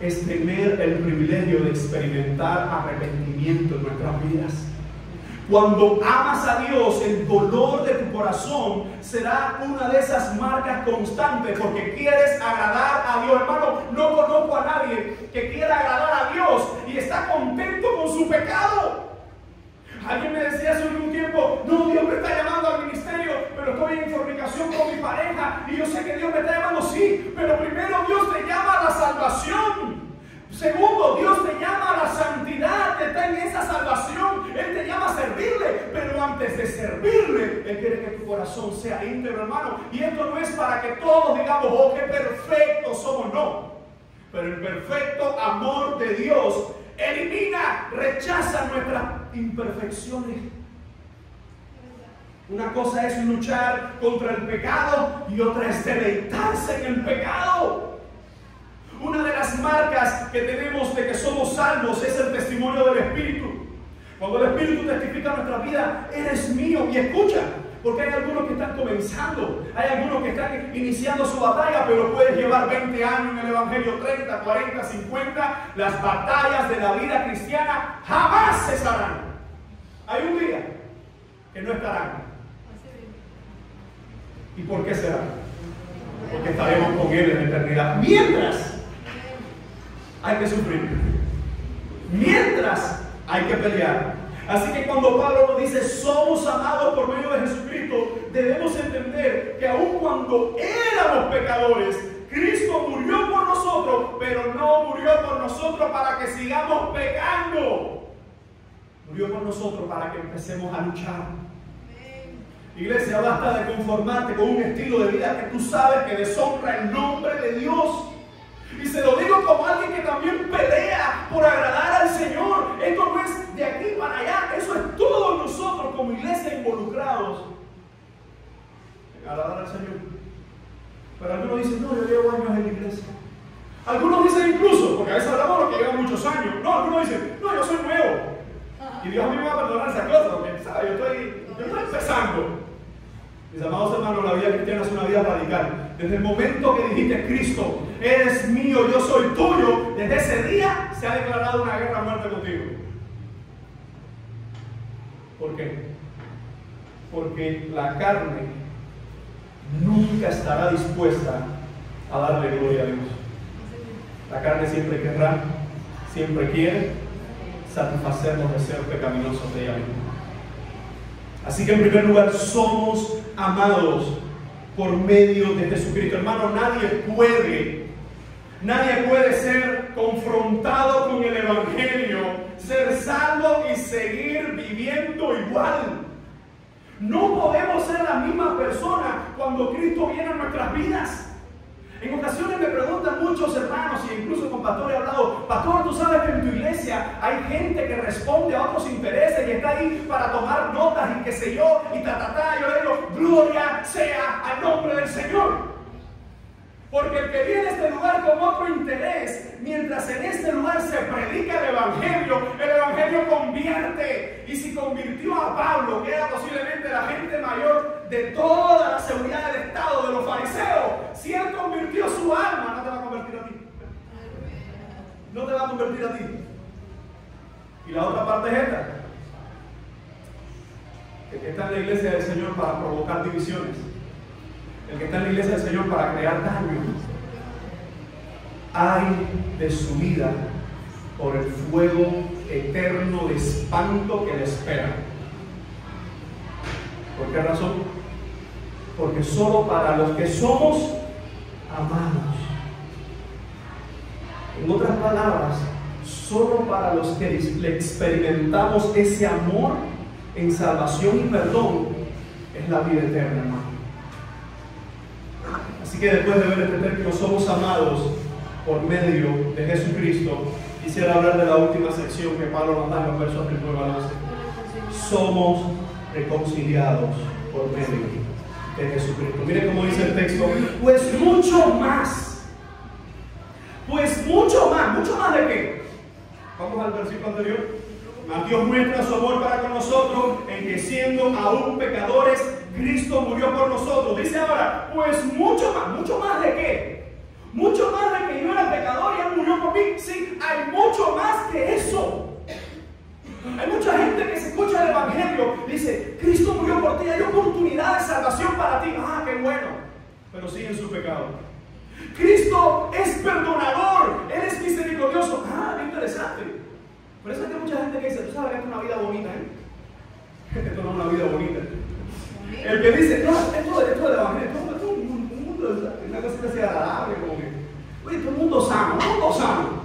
es tener el privilegio de experimentar arrepentimiento en nuestras vidas. Cuando amas a Dios, el dolor de tu corazón será una de esas marcas constantes porque quieres agradar a Dios. Hermano, no conozco a nadie que quiera agradar a Dios y está contento con su pecado. Alguien me decía hace un tiempo, no, Dios me está llamando al ministerio, pero estoy en fornicación con mi pareja y yo sé que Dios me está llamando, sí, pero primero Dios te llama a la salvación. Segundo, Dios te llama a la santidad, está en esa salvación. Él te llama a servirle, pero antes de servirle, Él quiere que tu corazón sea íntegro, hermano. Y esto no es para que todos digamos, oh, qué perfectos somos, no. Pero el perfecto amor de Dios elimina, rechaza nuestras imperfecciones. Una cosa es luchar contra el pecado y otra es deleitarse en el pecado. Una de las marcas que tenemos de que somos salvos es el testimonio del Espíritu. Cuando el Espíritu testifica en nuestra vida, eres mío. Y escucha, porque hay algunos que están comenzando, hay algunos que están iniciando su batalla, pero puedes llevar 20 años en el Evangelio, 30, 40, 50. Las batallas de la vida cristiana jamás cesarán. Hay un día que no estarán. ¿Y por qué será? Porque estaremos con Él en la eternidad. Mientras hay que sufrir, mientras hay que pelear. Así que cuando Pablo nos dice somos amados por medio de Jesucristo, debemos entender que aun cuando éramos pecadores, Cristo murió por nosotros, pero no murió por nosotros para que sigamos pecando. Murió por nosotros para que empecemos a luchar. Iglesia, basta de conformarte con un estilo de vida que tú sabes que deshonra el nombre de Dios. Y se lo digo como alguien que también pelea por agradar al Señor. Esto no es de aquí para allá. Eso es todos nosotros como iglesia involucrados en agradar al Señor. Pero algunos dicen, no, yo llevo años en la iglesia. Algunos dicen incluso, porque a veces hablamos de los que llevan muchos años. No, algunos dicen, no, yo soy nuevo. Y Dios a mí me va a perdonar esa cosa, porque ¿sabe? Yo estoy empezando. Mis amados hermanos, la vida cristiana es una vida radical. Desde el momento que dijiste, Cristo, eres mío, yo soy tuyo, desde ese día se ha declarado una guerra a muerte contigo. ¿Por qué? Porque la carne nunca estará dispuesta a darle gloria a Dios. La carne siempre querrá, siempre quiere satisfacer los deseos pecaminosos de ella misma. Así que en primer lugar, somos amados por medio de Jesucristo. Hermano, nadie puede ser confrontado con el Evangelio, ser salvo y seguir viviendo igual. No podemos ser la misma persona cuando Cristo viene a nuestras vidas. En ocasiones me preguntan muchos hermanos, y incluso con pastores he hablado: pastor, tú sabes que en tu iglesia hay gente que responde a otros intereses y está ahí para tomar notas y qué sé yo, y Yo le digo: gloria sea al nombre del Señor. Porque el que viene a este lugar con otro interés, mientras en este lugar se predica el Evangelio convierte. Y si convirtió a Pablo, que era posiblemente la gente mayor de toda la seguridad del Estado, de los fariseos, si él convirtió su alma, no te va a convertir a ti. No te va a convertir a ti. Y la otra parte es esta: el que está en la iglesia del Señor para provocar divisiones, el que está en la iglesia del Señor para crear daño, ay de su vida por el fuego eterno de espanto que le espera. ¿Por qué razón? Porque solo para los que somos amados, en otras palabras, solo para los que le experimentamos ese amor en salvación y perdón, es la vida eterna, hermano. Así que después de ver este término, somos amados por medio de Jesucristo, quisiera hablar de la última sección que Pablo nos da en los versos del 9 al 11. Somos reconciliados por medio de Jesucristo. Miren cómo dice el texto: pues mucho más. Pues mucho más de qué. Vamos al versículo anterior. Mas Dios muestra su amor para con nosotros en que, siendo aún pecadores, Cristo murió por nosotros. Dice ahora: pues mucho más de qué. Mucho más de que yo era pecador y Él murió por mí. Sí, hay mucho más que eso. Hay mucha gente que se escucha el Evangelio, dice: Cristo murió por ti, hay oportunidad de salvación para ti. Ah, qué bueno. Pero sigue en su pecado. Cristo es perdonador, Él es misericordioso. Ah, qué interesante. Por eso es que hay mucha gente que dice: tú sabes que esto es una vida bonita, Esto no es una vida bonita. El que dice: no, esto del Evangelio, esto es un mundo, una cosita así agradable, como que, oye, todo el mundo sano.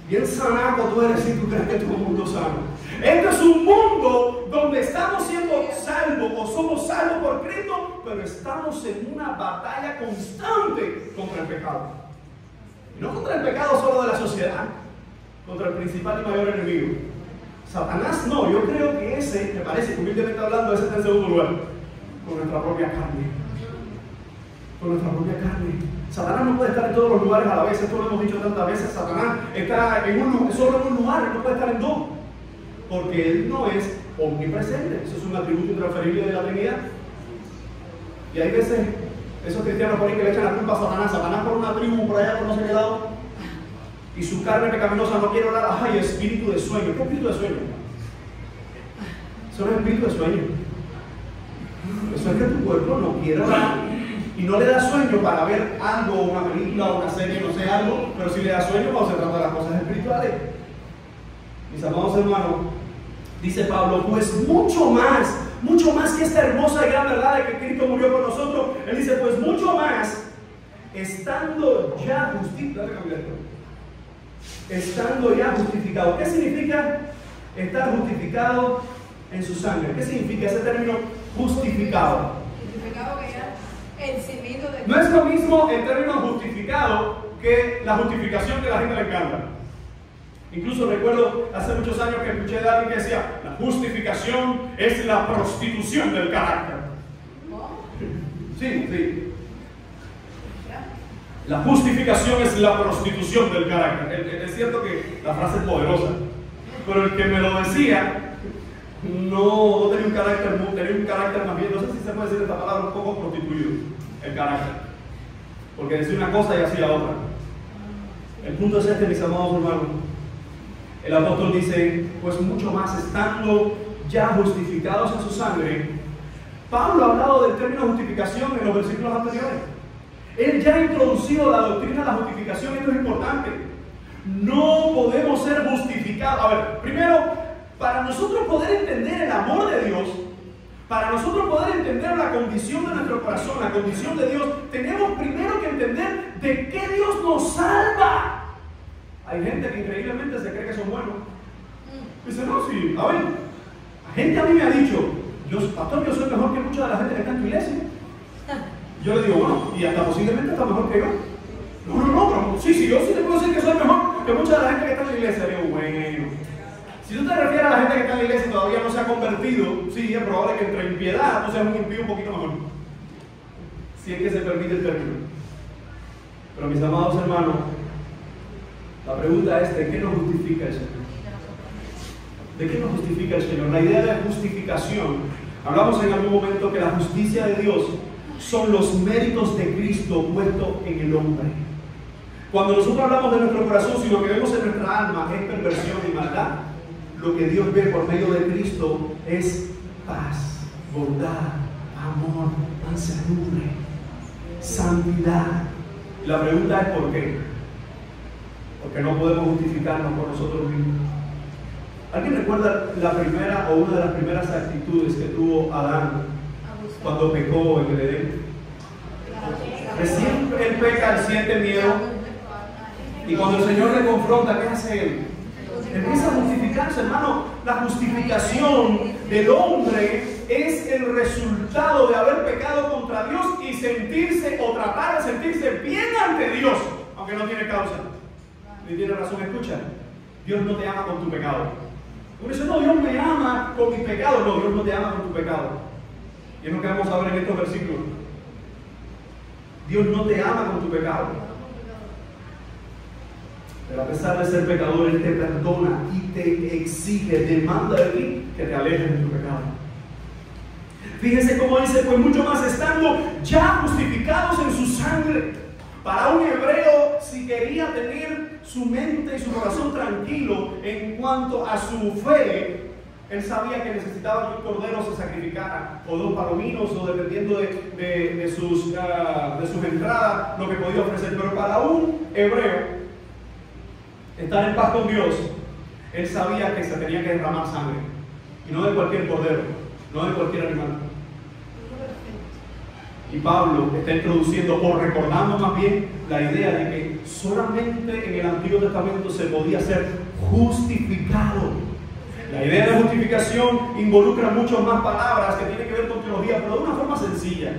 Bien sanaco tú eres si tú crees que todo el mundo sano. Este es un mundo donde estamos siendo salvos o somos salvos por Cristo, pero estamos en una batalla constante contra el pecado. Y no contra el pecado solo de la sociedad, contra el principal y mayor enemigo. Satanás no, yo creo que ese, me parece, humildemente hablando, ese está en segundo lugar, con nuestra propia carne. Con nuestra propia carne. Satanás no puede estar en todos los lugares a la vez, esto lo hemos dicho tantas veces. Satanás está solo en un lugar, él no puede estar en dos, porque él no es omnipresente. Eso es un atributo intransferible de la Trinidad. Y hay veces, esos cristianos por ahí que le echan la culpa a Satanás por una tribu por allá, por no sé qué lado, y su carne pecaminosa no quiere orar. Ay, espíritu de sueño. ¿Qué espíritu de sueño? Eso no es espíritu de sueño. Eso es que tu cuerpo no quiere orar y no le da sueño para ver algo, una película, una serie, no sé, algo, pero sí le da sueño cuando se trata de las cosas espirituales. Mis amados hermanos, dice Pablo: pues mucho más que esta hermosa y gran verdad de que Cristo murió por nosotros. Él dice: pues mucho más, estando ya justificado. ¿Qué significa estar justificado en su sangre? ¿Qué significa ese término justificado? Justificado que ya eximido de... No es lo mismo el término justificado que la justificación que a la gente le encanta. Incluso recuerdo hace muchos años que escuché de alguien que decía: la justificación es la prostitución del carácter. Sí. La justificación es la prostitución del carácter. Es cierto que la frase es poderosa, pero el que me lo decía no tenía un carácter más bien, no sé si se puede decir esta palabra, un poco prostituido, el carácter. Porque decía una cosa y hacía otra. El punto es este, mis amados hermanos. El apóstol dice: pues mucho más, estando ya justificados en su sangre. Pablo ha hablado del término justificación en los versículos anteriores. Él ya ha introducido la doctrina de la justificación. Esto es importante. No podemos ser justificados. A ver, primero, para nosotros poder entender el amor de Dios, para nosotros poder entender la condición de nuestro corazón, la condición de Dios, tenemos primero que entender de qué Dios nos salva. Hay gente que increíblemente se cree que son buenos. Dice, no, sí, a ver, la gente a mí me ha dicho, pastor, yo soy mejor que mucha de la gente que está en tu iglesia. Yo le digo, bueno, y hasta posiblemente está mejor que yo. No, pero sí, yo sí te puedo decir que soy mejor que mucha de la gente que está en la iglesia. Le digo, bueno, si tú te refieres a la gente que está en la iglesia y todavía no se ha convertido, sí, es probable que entre impiedad tú seas un impío un poquito mejor. Si es que se permite el término. Pero mis amados hermanos, la pregunta es, ¿de qué nos justifica el Señor? ¿De qué nos justifica el Señor? La idea de justificación, hablamos en algún momento que la justicia de Dios son los méritos de Cristo puestos en el hombre. Cuando nosotros hablamos de nuestro corazón, si lo que vemos en nuestra alma es perversión y maldad, lo que Dios ve por medio de Cristo es paz, bondad, amor, mansedumbre, santidad. Y la pregunta es ¿por qué? Porque no podemos justificarnos por nosotros mismos. ¿Alguien recuerda la primera o una de las primeras actitudes que tuvo Adán cuando pecó en el Edén? Recién él peca, él siente miedo, y cuando el Señor le confronta, ¿qué hace él? Empieza a justificarse, hermano. La justificación del hombre es el resultado de haber pecado contra Dios y sentirse o tratar de sentirse bien ante Dios, aunque no tiene causa. Ni tiene razón. Escucha, Dios no te ama con tu pecado. Uno dice, no, Dios me ama con mi pecado. No, Dios no te ama con tu pecado. Y es lo que vamos a ver en estos versículos. Dios no te ama con tu pecado. Pero a pesar de ser pecador, Él te perdona y te exige, demanda de ti que te alejes de tu pecado. Fíjense cómo dice, pues mucho más estando ya justificados en su sangre. Para un hebreo, si quería tener su mente y su corazón tranquilo en cuanto a su fe, él sabía que necesitaba que un cordero se sacrificara, o 2 palominos, o dependiendo de sus entradas, lo que podía ofrecer. Pero para un hebreo, estar en paz con Dios, él sabía que se tenía que derramar sangre, y no de cualquier cordero, no de cualquier animal. Y Pablo está introduciendo, o recordando más bien, la idea de que solamente en el Antiguo Testamento se podía ser justificado. La idea de justificación involucra muchas más palabras que tienen que ver con teología, pero de una forma sencilla.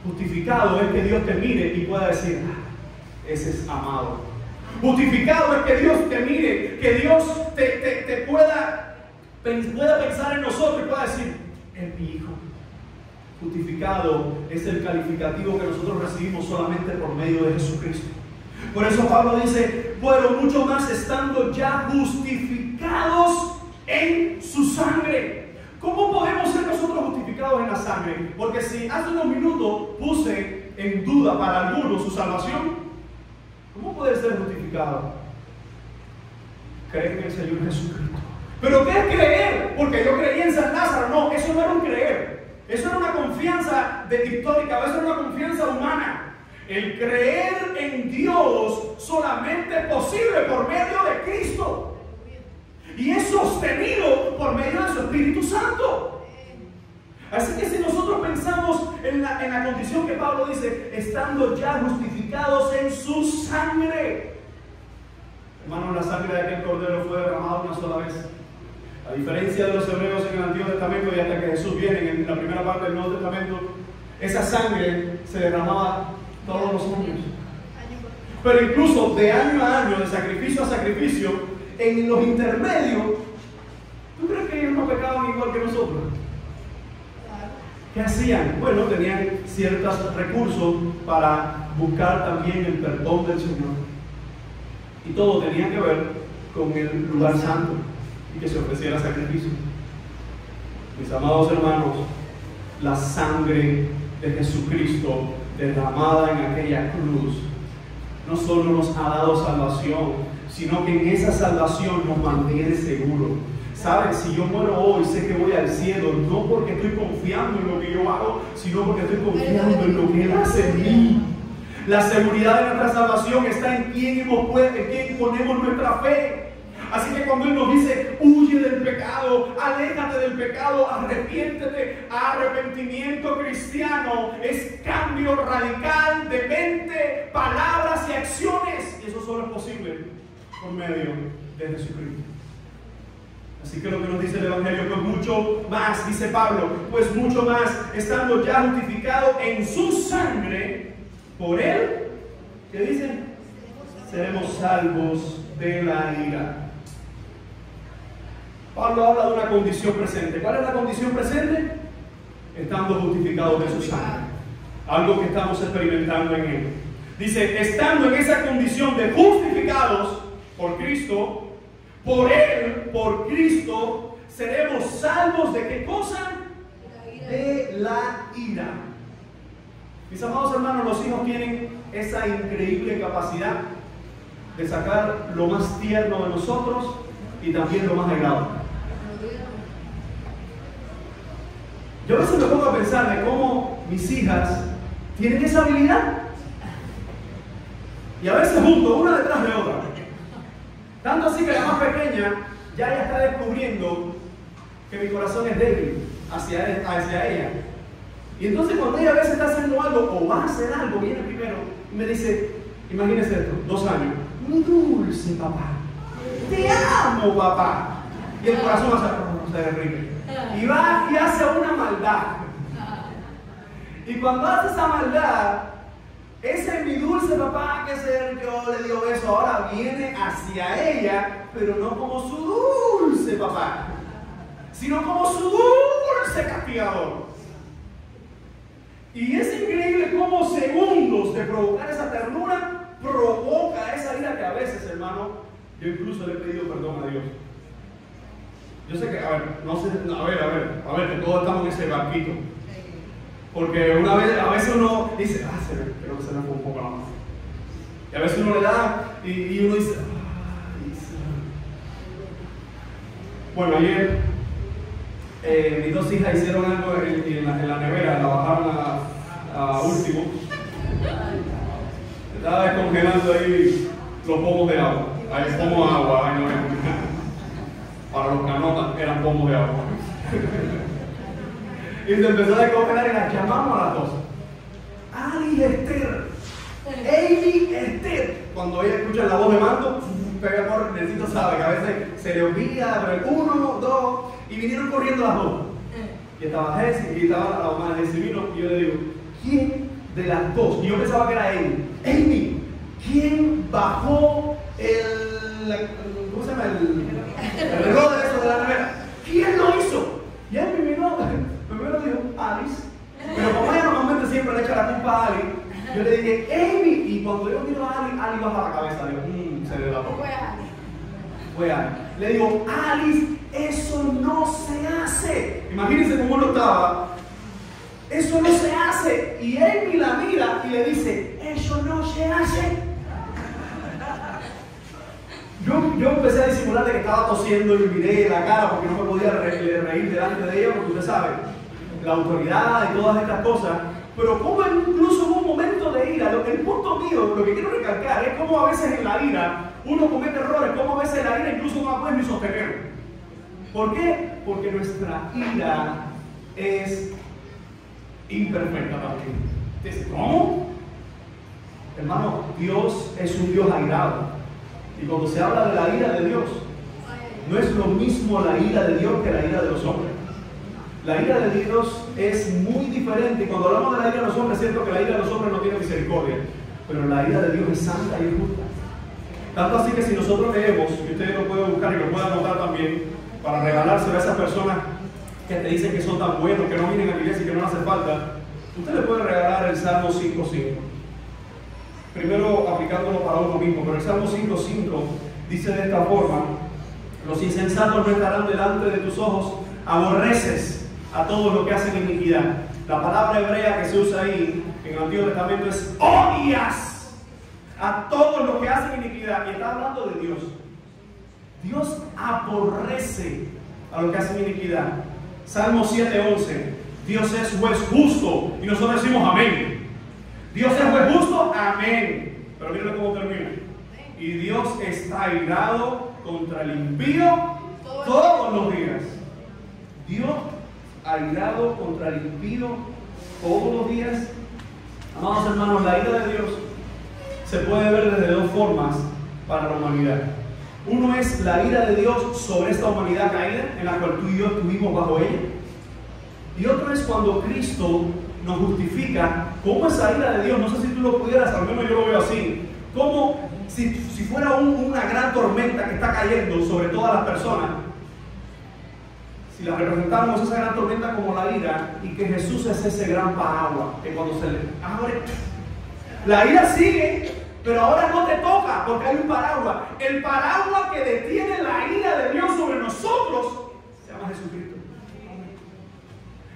Justificado es que Dios te mire y pueda decir, ese es amado. Justificado es que Dios te mire, que Dios te pueda pensar en nosotros y pueda decir, es mi hijo. Justificado es el calificativo que nosotros recibimos solamente por medio de Jesucristo. Por eso Pablo dice, pero mucho más estando ya justificados en su sangre. ¿Cómo podemos ser nosotros justificados en la sangre? Porque si hace unos minutos puse en duda para algunos su salvación, ¿cómo puede ser justificado? Creer en el Señor Jesucristo. ¿Pero qué es creer? Porque yo creí en San Lázaro. No, eso no era un creer. Eso era una confianza histórica, eso era una confianza humana. El creer en Dios solamente es posible por medio de Cristo. Y es sostenido por medio de su Espíritu Santo. Así que si nosotros pensamos en la condición que Pablo dice, estando ya justificados en su sangre. Hermanos, la sangre de aquel cordero fue derramada una sola vez. A diferencia de los hebreos en el Antiguo Testamento y hasta que Jesús viene en la primera parte del Nuevo Testamento, esa sangre se derramaba todos los años. Pero incluso de año a año, de sacrificio a sacrificio, en los intermedios, ¿tú crees que ellos no pecaban igual que nosotros? ¿Qué hacían? Bueno, tenían ciertos recursos para buscar también el perdón del Señor. Y todo tenía que ver con el lugar santo y que se ofreciera sacrificio. Mis amados hermanos, la sangre de Jesucristo derramada en aquella cruz no solo nos ha dado salvación, sino que en esa salvación nos mantiene seguros. ¿Sabes? Si yo muero hoy, sé que voy al cielo, no porque estoy confiando en lo que yo hago, sino porque estoy confiando en lo que Él hace en mí. La seguridad de nuestra salvación está en quién ponemos nuestra fe. Así que cuando Él nos dice, huye del pecado, aléjate del pecado, arrepiéntete, arrepentimiento cristiano es cambio radical de mente, palabras y acciones. Y eso solo es posible por medio de Jesucristo. Así que lo que nos dice el Evangelio, pues mucho más, dice Pablo, pues mucho más, estando ya justificado en su sangre, por Él, ¿qué dice? Seremos salvos de la ira. Pablo habla de una condición presente. ¿Cuál es la condición presente? Estando justificados en su sangre. Algo que estamos experimentando en Él. Dice, estando en esa condición de justificados por Cristo, por Él, por Cristo, seremos salvos de ¿qué cosa? De la ira. Mis amados hermanos, los hijos tienen esa increíble capacidad de sacar lo más tierno de nosotros y también lo más airado. Yo a veces me pongo a pensar de cómo mis hijas tienen esa habilidad. Y a veces juntos, una detrás de otra. Tanto así que la más pequeña ya está descubriendo que mi corazón es débil hacia ella. Y entonces cuando ella a veces está haciendo algo o va a hacer algo, viene primero y me dice, imagínese esto, 2 años, mi dulce papá, te amo papá. Y el corazón se derrite. Y va y hace una maldad. Y cuando hace esa maldad, ese es mi dulce papá que yo le digo eso, ahora viene hacia ella, pero no como su dulce papá, sino como su dulce castigador. Y es increíble cómo segundos de provocar esa ternura provoca esa ira que a veces, hermano, yo incluso le he pedido perdón a Dios. Yo sé que, a ver, que todos estamos en ese barquito. Porque a veces uno dice, creo que se me fue un poco la mano. Y a veces uno le da y uno dice, Bueno, ayer mis 2 hijas hicieron algo en la nevera, la bajaron a último. Estaba descongelando ahí los pomos de agua. Hay pomos de agua, para los canotas eran pomos de agua. Y se empezó a descongelar y las llamamos a las 2. Ali y Esther, Amy, Esther. Cuando ella escucha la voz de mando, pega por necesito sabe que a veces se le olvida, pero 1, 2, y vinieron corriendo las 2. Y estaba Jessy, y estaba la mamá de Jessy vino, y yo le digo, ¿quién de las 2? Y yo pensaba que era Amy, ¿quién bajó ¿cómo se llama? El reloj de eso de la nevera? ¿Quién lo hizo? Y Amy primero dijo, Alice. Pero como ella normalmente siempre le echa la culpa a Ali, yo le dije, Amy, y cuando yo miro a Ali baja la cabeza, digo, se le da todo. Fue Ali. Le digo, Alice, eso no se hace. Imagínense cómo uno estaba. Eso no se hace. Y Amy la mira y le dice, eso no se hace. Yo empecé a disimular de que estaba tosiendo y miré la cara porque no me podía reír delante de ella, porque usted sabe, la autoridad y todas estas cosas. Pero como incluso hubo un momento de ira. El punto mío, lo que quiero recalcar es cómo a veces en la ira uno comete errores, cómo a veces en la ira incluso no la puede ni sostener. ¿Por qué? Porque nuestra ira es imperfecta también. ¿Cómo? Hermano, Dios es un Dios airado. Y cuando se habla de la ira de Dios, no es lo mismo la ira de Dios que la ira de los hombres. La ira de Dios es muy diferente. Y cuando hablamos de la ira de los hombres, es cierto que la ira de los hombres no tiene misericordia, pero la ira de Dios es santa y es justa. Tanto así que si nosotros leemos, y ustedes lo pueden buscar y lo pueden anotar también, para regalárselo a esas personas que te dicen que son tan buenos, que no vienen a la iglesia y que no hace falta, usted le puede regalar el Salmo 5:5. Primero aplicándolo para uno mismo, pero el Salmo 5:5 dice de esta forma: los insensatos no estarán delante de tus ojos, aborreces a todos los que hacen iniquidad. La palabra hebrea que se usa ahí en el Antiguo Testamento es odias a todos los que hacen iniquidad, y está hablando de Dios. Dios aborrece a los que hacen iniquidad. Salmo 7:11, Dios es juez justo, y nosotros decimos amén. Dios es juez justo, amén. Pero miren cómo termina. Y Dios está airado contra el impío todos los días. Dios airado contra el impío todos los días. Amados hermanos, la ira de Dios se puede ver desde dos formas para la humanidad. Uno es la ira de Dios sobre esta humanidad caída, en la cual tú y yo estuvimos bajo ella. Y otro es cuando Cristo nos justifica, como esa ira de Dios, no sé si tú lo pudieras, al menos yo lo veo así, como si fuera una gran tormenta que está cayendo sobre todas las personas. Si la representamos esa gran tormenta como la ira, y que Jesús es ese gran paraguas, que cuando se le abre, la ira sigue, pero ahora no te toca, porque hay un paraguas. El paraguas que detiene la ira de Dios sobre nosotros se llama Jesucristo.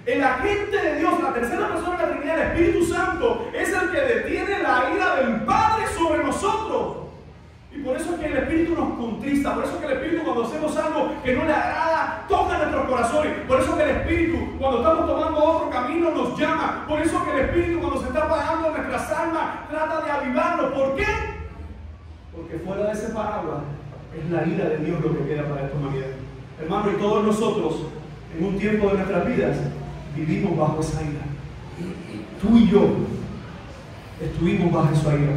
El agente de Dios, la tercera persona de la Trinidad, el Espíritu Santo, es el que detiene la ira del Padre sobre nosotros. Y por eso es que el Espíritu nos contrista, por eso es que el Espíritu, cuando hacemos algo que no le agrada, toca nuestros corazones. Por eso es que el Espíritu, cuando estamos tomando otro camino, nos llama. Por eso es que el Espíritu, cuando se está apagando nuestras almas, trata de avivarnos. ¿Por qué? Porque fuera de ese paraguas es la ira de Dios lo que queda para esta humanidad. Hermano, y todos nosotros, en un tiempo de nuestras vidas, vivimos bajo esa ira. Tú y yo estuvimos bajo esa ira.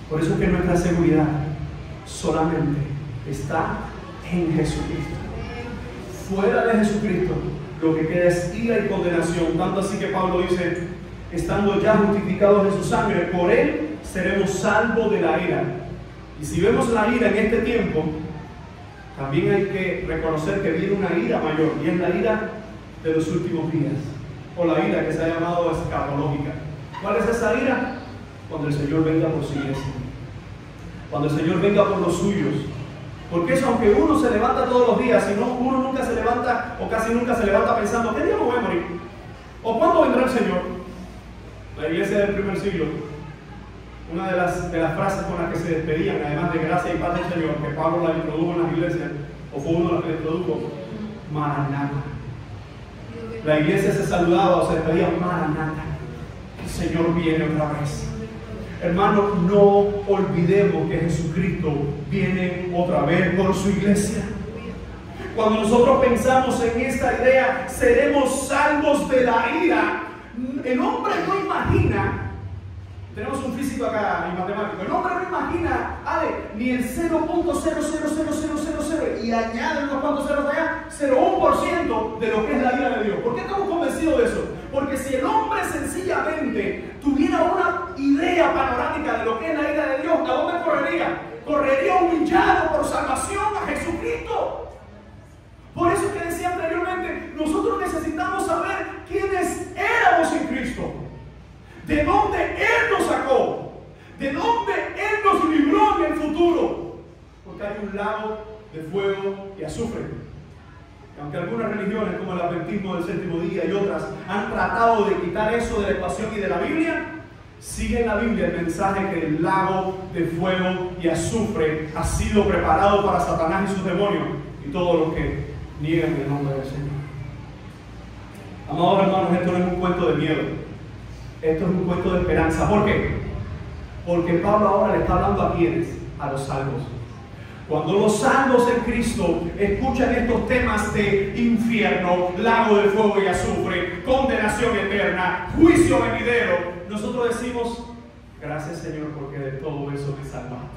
Por eso es que nuestra seguridad solamente está en Jesucristo. Fuera de Jesucristo, lo que queda es ira y condenación. Tanto así que Pablo dice, estando ya justificados en su sangre, por él seremos salvos de la ira. Y si vemos la ira en este tiempo, también hay que reconocer que viene una ira mayor, y es la ira de los últimos días, o la ira que se ha llamado escatológica. ¿Cuál es esa ira? Cuando el Señor venga por su iglesia, cuando el Señor venga por los suyos. Porque eso, aunque uno se levanta todos los días, si no, uno nunca se levanta, o casi nunca se levanta pensando, ¿qué día me voy a morir? ¿O cuándo vendrá el Señor? La iglesia del primer siglo, una de las frases con las que se despedían, además de gracia y paz del Señor, que Pablo la introdujo en las iglesias, o fue uno de los que la introdujo, Maranatha. La iglesia se saludaba o se despedía, Maranatha, el Señor viene otra vez. Hermanos, no olvidemos que Jesucristo viene otra vez por su iglesia. Cuando nosotros pensamos en esta idea, seremos salvos de la ira. El hombre no imagina, tenemos un físico acá y matemático, el hombre no imagina, ni el 0.00000 y añade unos cuantos ceros de allá, 0.1% de lo que es la ira de Dios. ¿Por qué estamos convencidos de eso? Porque si el hombre sencillamente tuviera una idea panorámica de lo que es la ira de Dios, ¿a dónde correría? Correría humillado por salvación a Jesucristo. Por eso que decía anteriormente, nosotros necesitamos saber quiénes éramos en Cristo, de dónde Él nos sacó, de dónde Él nos libró en el futuro. Porque hay un lago de fuego y azufre. Y aunque algunas religiones, como el adventismo del séptimo día y otras, han tratado de quitar eso de la ecuación y de la Biblia, sigue en la Biblia el mensaje que el lago de fuego y azufre ha sido preparado para Satanás y sus demonios y todos los que niegan el nombre del Señor. Amados hermanos, esto no es un cuento de miedo, esto es un cuento de esperanza. ¿Por qué? Porque Pablo ahora le está hablando a quienes, a los salvos. Cuando los salvos en Cristo escuchan estos temas de infierno, lago de fuego y azufre, condenación eterna, juicio venidero, nosotros decimos, gracias Señor porque de todo eso me salvaste.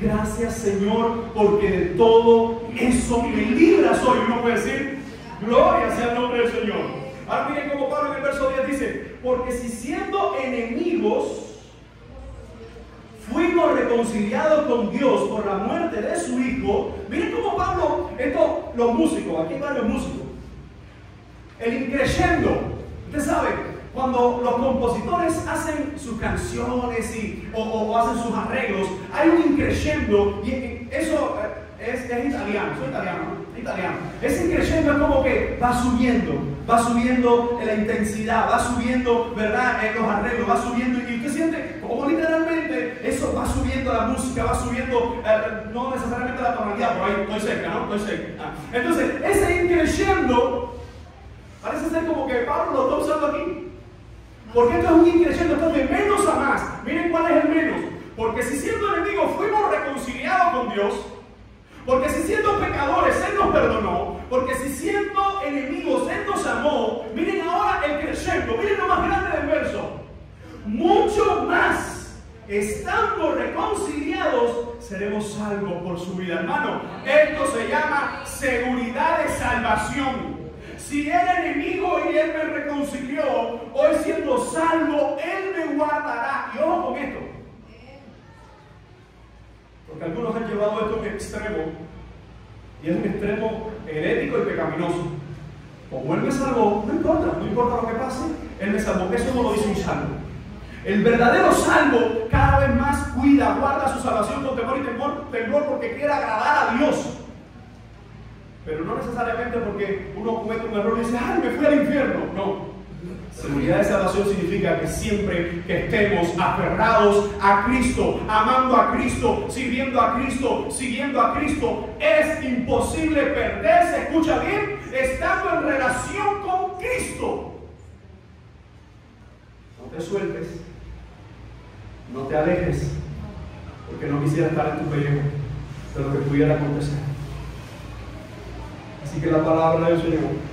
Gracias Señor porque de todo eso me libras hoy. Uno puede decir, gloria sea el nombre del Señor. Ahora miren como Pablo en el verso 10 dice, porque si siendo enemigos fuimos reconciliados con Dios por la muerte de su Hijo. Miren cómo Pablo, los músicos, aquí hay varios músicos, el increyendo, usted sabe, cuando los compositores hacen sus canciones o hacen sus arreglos, hay un increyendo, y eso es italiano, soy italiano. Ese increyendo es como que va subiendo en la intensidad, va subiendo, ¿verdad?, en los arreglos, va subiendo, y usted siente como literalmente eso va subiendo la música, va subiendo, no necesariamente la tonalidad, por ahí estoy cerca, ¿no? Estoy cerca. Entonces, ese increyendo parece ser como que Pablo lo está usando aquí. Porque esto es un increyendo, esto es de menos a más. Miren cuál es el menos. Porque si siendo Porque si siendo pecadores Él nos perdonó, porque si siendo enemigos Él nos amó, miren ahora el crescendo, miren lo más grande del verso. Mucho más, estando reconciliados, seremos salvos por su vida. Hermano, esto se llama seguridad de salvación. Si era enemigo y Él me reconcilió, hoy siendo salvo, Él me guardará. Y ojo con esto. Porque algunos han llevado esto a un extremo, y es un extremo herético y pecaminoso. Como Él me salvó, no importa lo que pase, Él me salvó. Eso no lo dice un salvo. El verdadero salvo cada vez más cuida, guarda su salvación con temor y temblor porque quiere agradar a Dios. Pero no necesariamente porque uno comete un error y dice, ¡ay, me fui al infierno! No. Seguridad de salvación significa que siempre que estemos aferrados a Cristo, amando a Cristo, sirviendo a Cristo, siguiendo a Cristo, es imposible perderse, escucha bien, estando en relación con Cristo. No te sueltes, no te alejes, porque no quisiera estar en tu pellejo de lo que pudiera acontecer. Así que la palabra del Señor,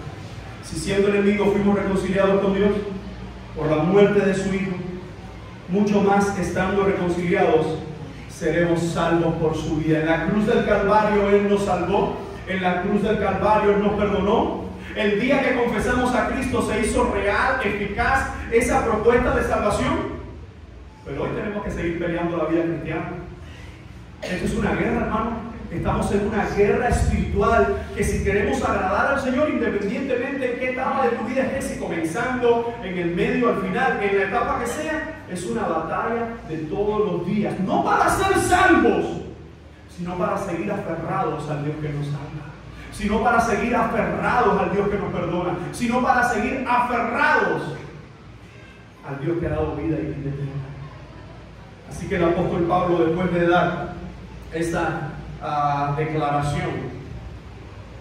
si siendo enemigos fuimos reconciliados con Dios por la muerte de su Hijo, mucho más estando reconciliados seremos salvos por su vida. En la cruz del Calvario Él nos salvó, en la cruz del Calvario Él nos perdonó. El día que confesamos a Cristo se hizo real, eficaz esa propuesta de salvación. Pero hoy tenemos que seguir peleando la vida cristiana. Esto es una guerra, hermano. Estamos en una guerra espiritual que si queremos agradar al Señor, independientemente en qué etapa de tu vida estés, si comenzando, en el medio, al final, en la etapa que sea, es una batalla de todos los días. No para ser salvos, sino para seguir aferrados al Dios que nos salva, sino para seguir aferrados al Dios que nos perdona, sino para seguir aferrados al Dios que ha dado vida y vida eterna. Así que el apóstol Pablo, después de dar esa declaración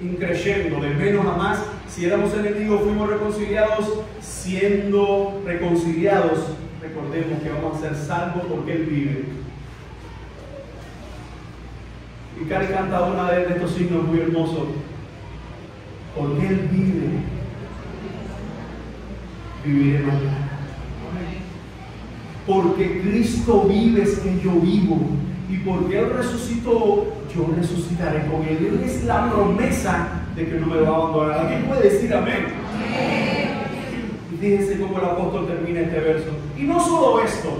increyendo de menos a más, si éramos enemigos fuimos reconciliados, siendo reconciliados recordemos que vamos a ser salvos porque Él vive. Y Cari canta una de estos signos muy hermosos, porque Él vive, viviré mañana. Porque Cristo vive es que yo vivo, y porque Él resucitó, yo resucitaré con Él. Él es la promesa de que no me va a abandonar. ¿Alguien puede decir amén? Y fíjense cómo el apóstol termina este verso. Y no solo esto,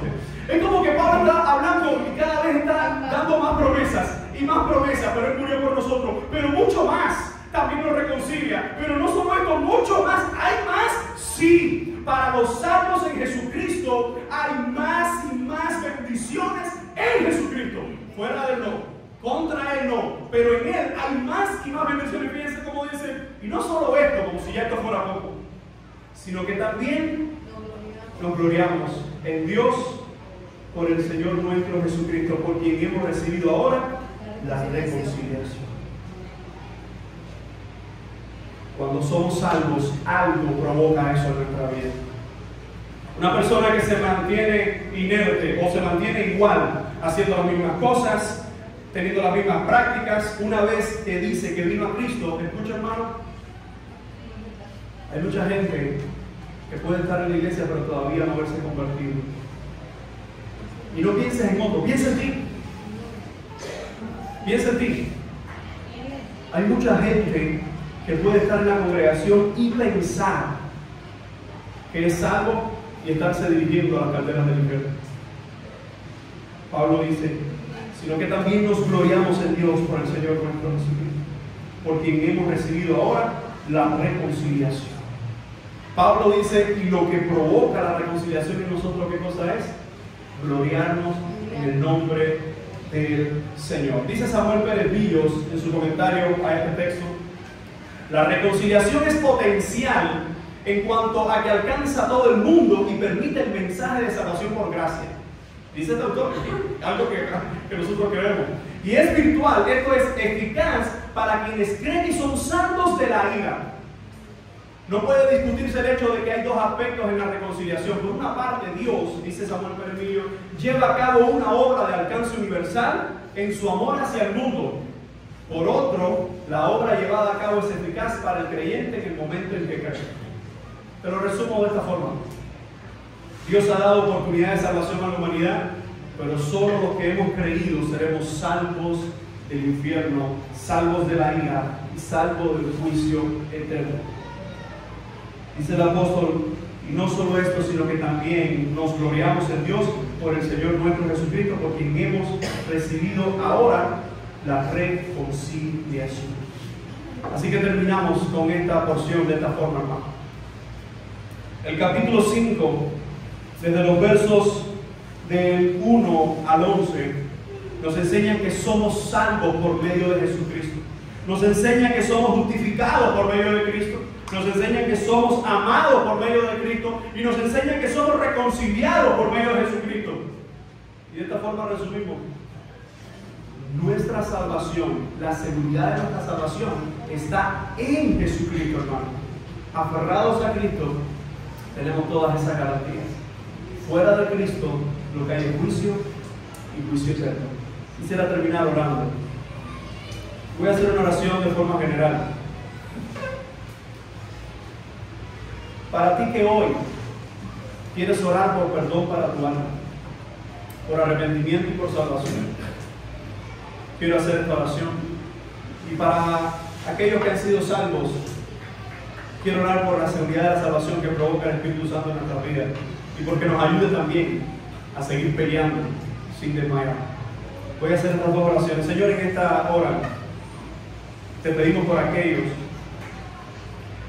es como que Pablo está hablando y cada vez está dando más promesas y más promesas, pero Él murió por nosotros. Pero mucho más, también nos reconcilia. Pero no solo esto, mucho más. ¿Hay más? Sí. Para los salvos en Jesucristo hay más y más bendiciones en Jesucristo. Fuera de Él no. Contra Él no, pero en Él hay más y más bendiciones. Fíjense cómo dice, y no solo esto, como si ya esto fuera poco, sino que también nos gloriamos en Dios por el Señor nuestro Jesucristo, por quien hemos recibido ahora la reconciliación. Cuando somos salvos, algo provoca eso en nuestra vida. Una persona que se mantiene inerte o se mantiene igual, haciendo las mismas cosas, teniendo las mismas prácticas, una vez que dice que vino a Cristo, escucha, hermano, hay mucha gente que puede estar en la iglesia pero todavía no haberse convertido. Y no pienses en otro, piensa en ti. Piensa en ti. Hay mucha gente que puede estar en la congregación y pensar que es salvo y estarse dirigiendo a las calderas del infierno. Pablo dice, sino que también nos gloriamos en Dios por el Señor nuestro Jesucristo, por quien hemos recibido ahora la reconciliación. Pablo dice, y lo que provoca la reconciliación en nosotros, ¿qué cosa es? Gloriarnos en el nombre del Señor. Dice Samuel Pérez Villos en su comentario a este texto, la reconciliación es potencial en cuanto a que alcanza a todo el mundo y permite el mensaje de salvación por gracia. Dice este autor, algo que nosotros queremos. Y es virtual, esto es eficaz para quienes creen y son santos de la ira. No puede discutirse el hecho de que hay dos aspectos en la reconciliación. Por una parte, Dios, dice Samuel Pérez, lleva a cabo una obra de alcance universal en su amor hacia el mundo. Por otro, la obra llevada a cabo es eficaz para el creyente en el momento en que cree. Te lo resumo de esta forma. Dios ha dado oportunidad de salvación a la humanidad, pero solo los que hemos creído seremos salvos del infierno, salvos de la ira y salvos del juicio eterno. Dice el apóstol, y no solo esto, sino que también nos gloriamos en Dios por el Señor nuestro Jesucristo, por quien hemos recibido ahora la reconciliación. Así que terminamos con esta porción de esta forma, hermano. El capítulo 5, desde los versos del 1 al 11, nos enseña que somos salvos por medio de Jesucristo. Nos enseña que somos justificados por medio de Cristo. Nos enseña que somos amados por medio de Cristo. Y nos enseña que somos reconciliados por medio de Jesucristo. Y de esta forma resumimos. Nuestra salvación, la seguridad de nuestra salvación está en Jesucristo, hermano. Aferrados a Cristo, tenemos todas esas garantías. Fuera de Cristo, lo que hay es juicio y juicio eterno. Quisiera terminar orando. Voy a hacer una oración de forma general. Para ti que hoy quieres orar por perdón para tu alma, por arrepentimiento y por salvación, quiero hacer esta oración. Y para aquellos que han sido salvos, quiero orar por la seguridad de la salvación que provoca el Espíritu Santo en nuestra vida y porque nos ayude también a seguir peleando sin desmayar. Voy a hacer estas dos oraciones. Señor, en esta hora te pedimos por aquellos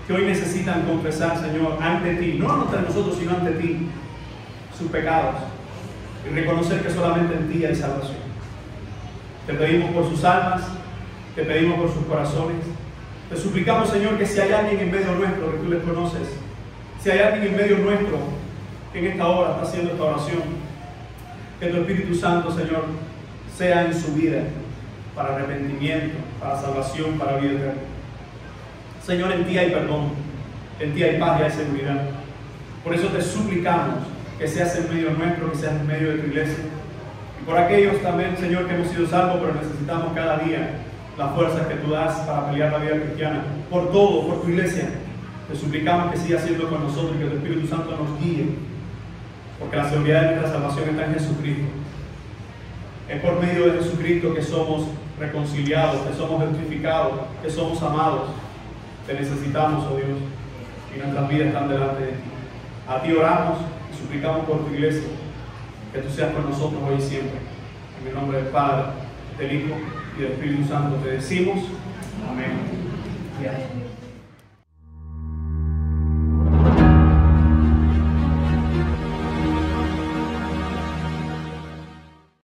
que hoy necesitan confesar, Señor, ante ti, no ante nosotros, sino ante ti, sus pecados y reconocer que solamente en ti hay salvación. Te pedimos por sus almas, te pedimos por sus corazones. Te suplicamos, Señor, que si hay alguien en medio nuestro que tú les conoces, si hay alguien en medio nuestro que en esta hora está haciendo esta oración, que tu Espíritu Santo, Señor, sea en su vida para arrepentimiento, para salvación, para vida eterna. Señor, en ti hay perdón, en ti hay paz y hay seguridad. Por eso te suplicamos que seas en medio nuestro, que seas en medio de tu iglesia. Y por aquellos también, Señor, que hemos sido salvos, pero necesitamos cada día las fuerzas que tú das para pelear la vida cristiana. Por todo, por tu iglesia, te suplicamos que sigas siendo con nosotros y que tu Espíritu Santo nos guíe. Porque la seguridad de nuestra salvación está en Jesucristo. Es por medio de Jesucristo que somos reconciliados, que somos justificados, que somos amados. Te necesitamos, oh Dios, y nuestras vidas están delante de ti. A ti oramos y suplicamos por tu iglesia, que tú seas con nosotros hoy y siempre. En el nombre del Padre, del Hijo y del Espíritu Santo te decimos amén y amén.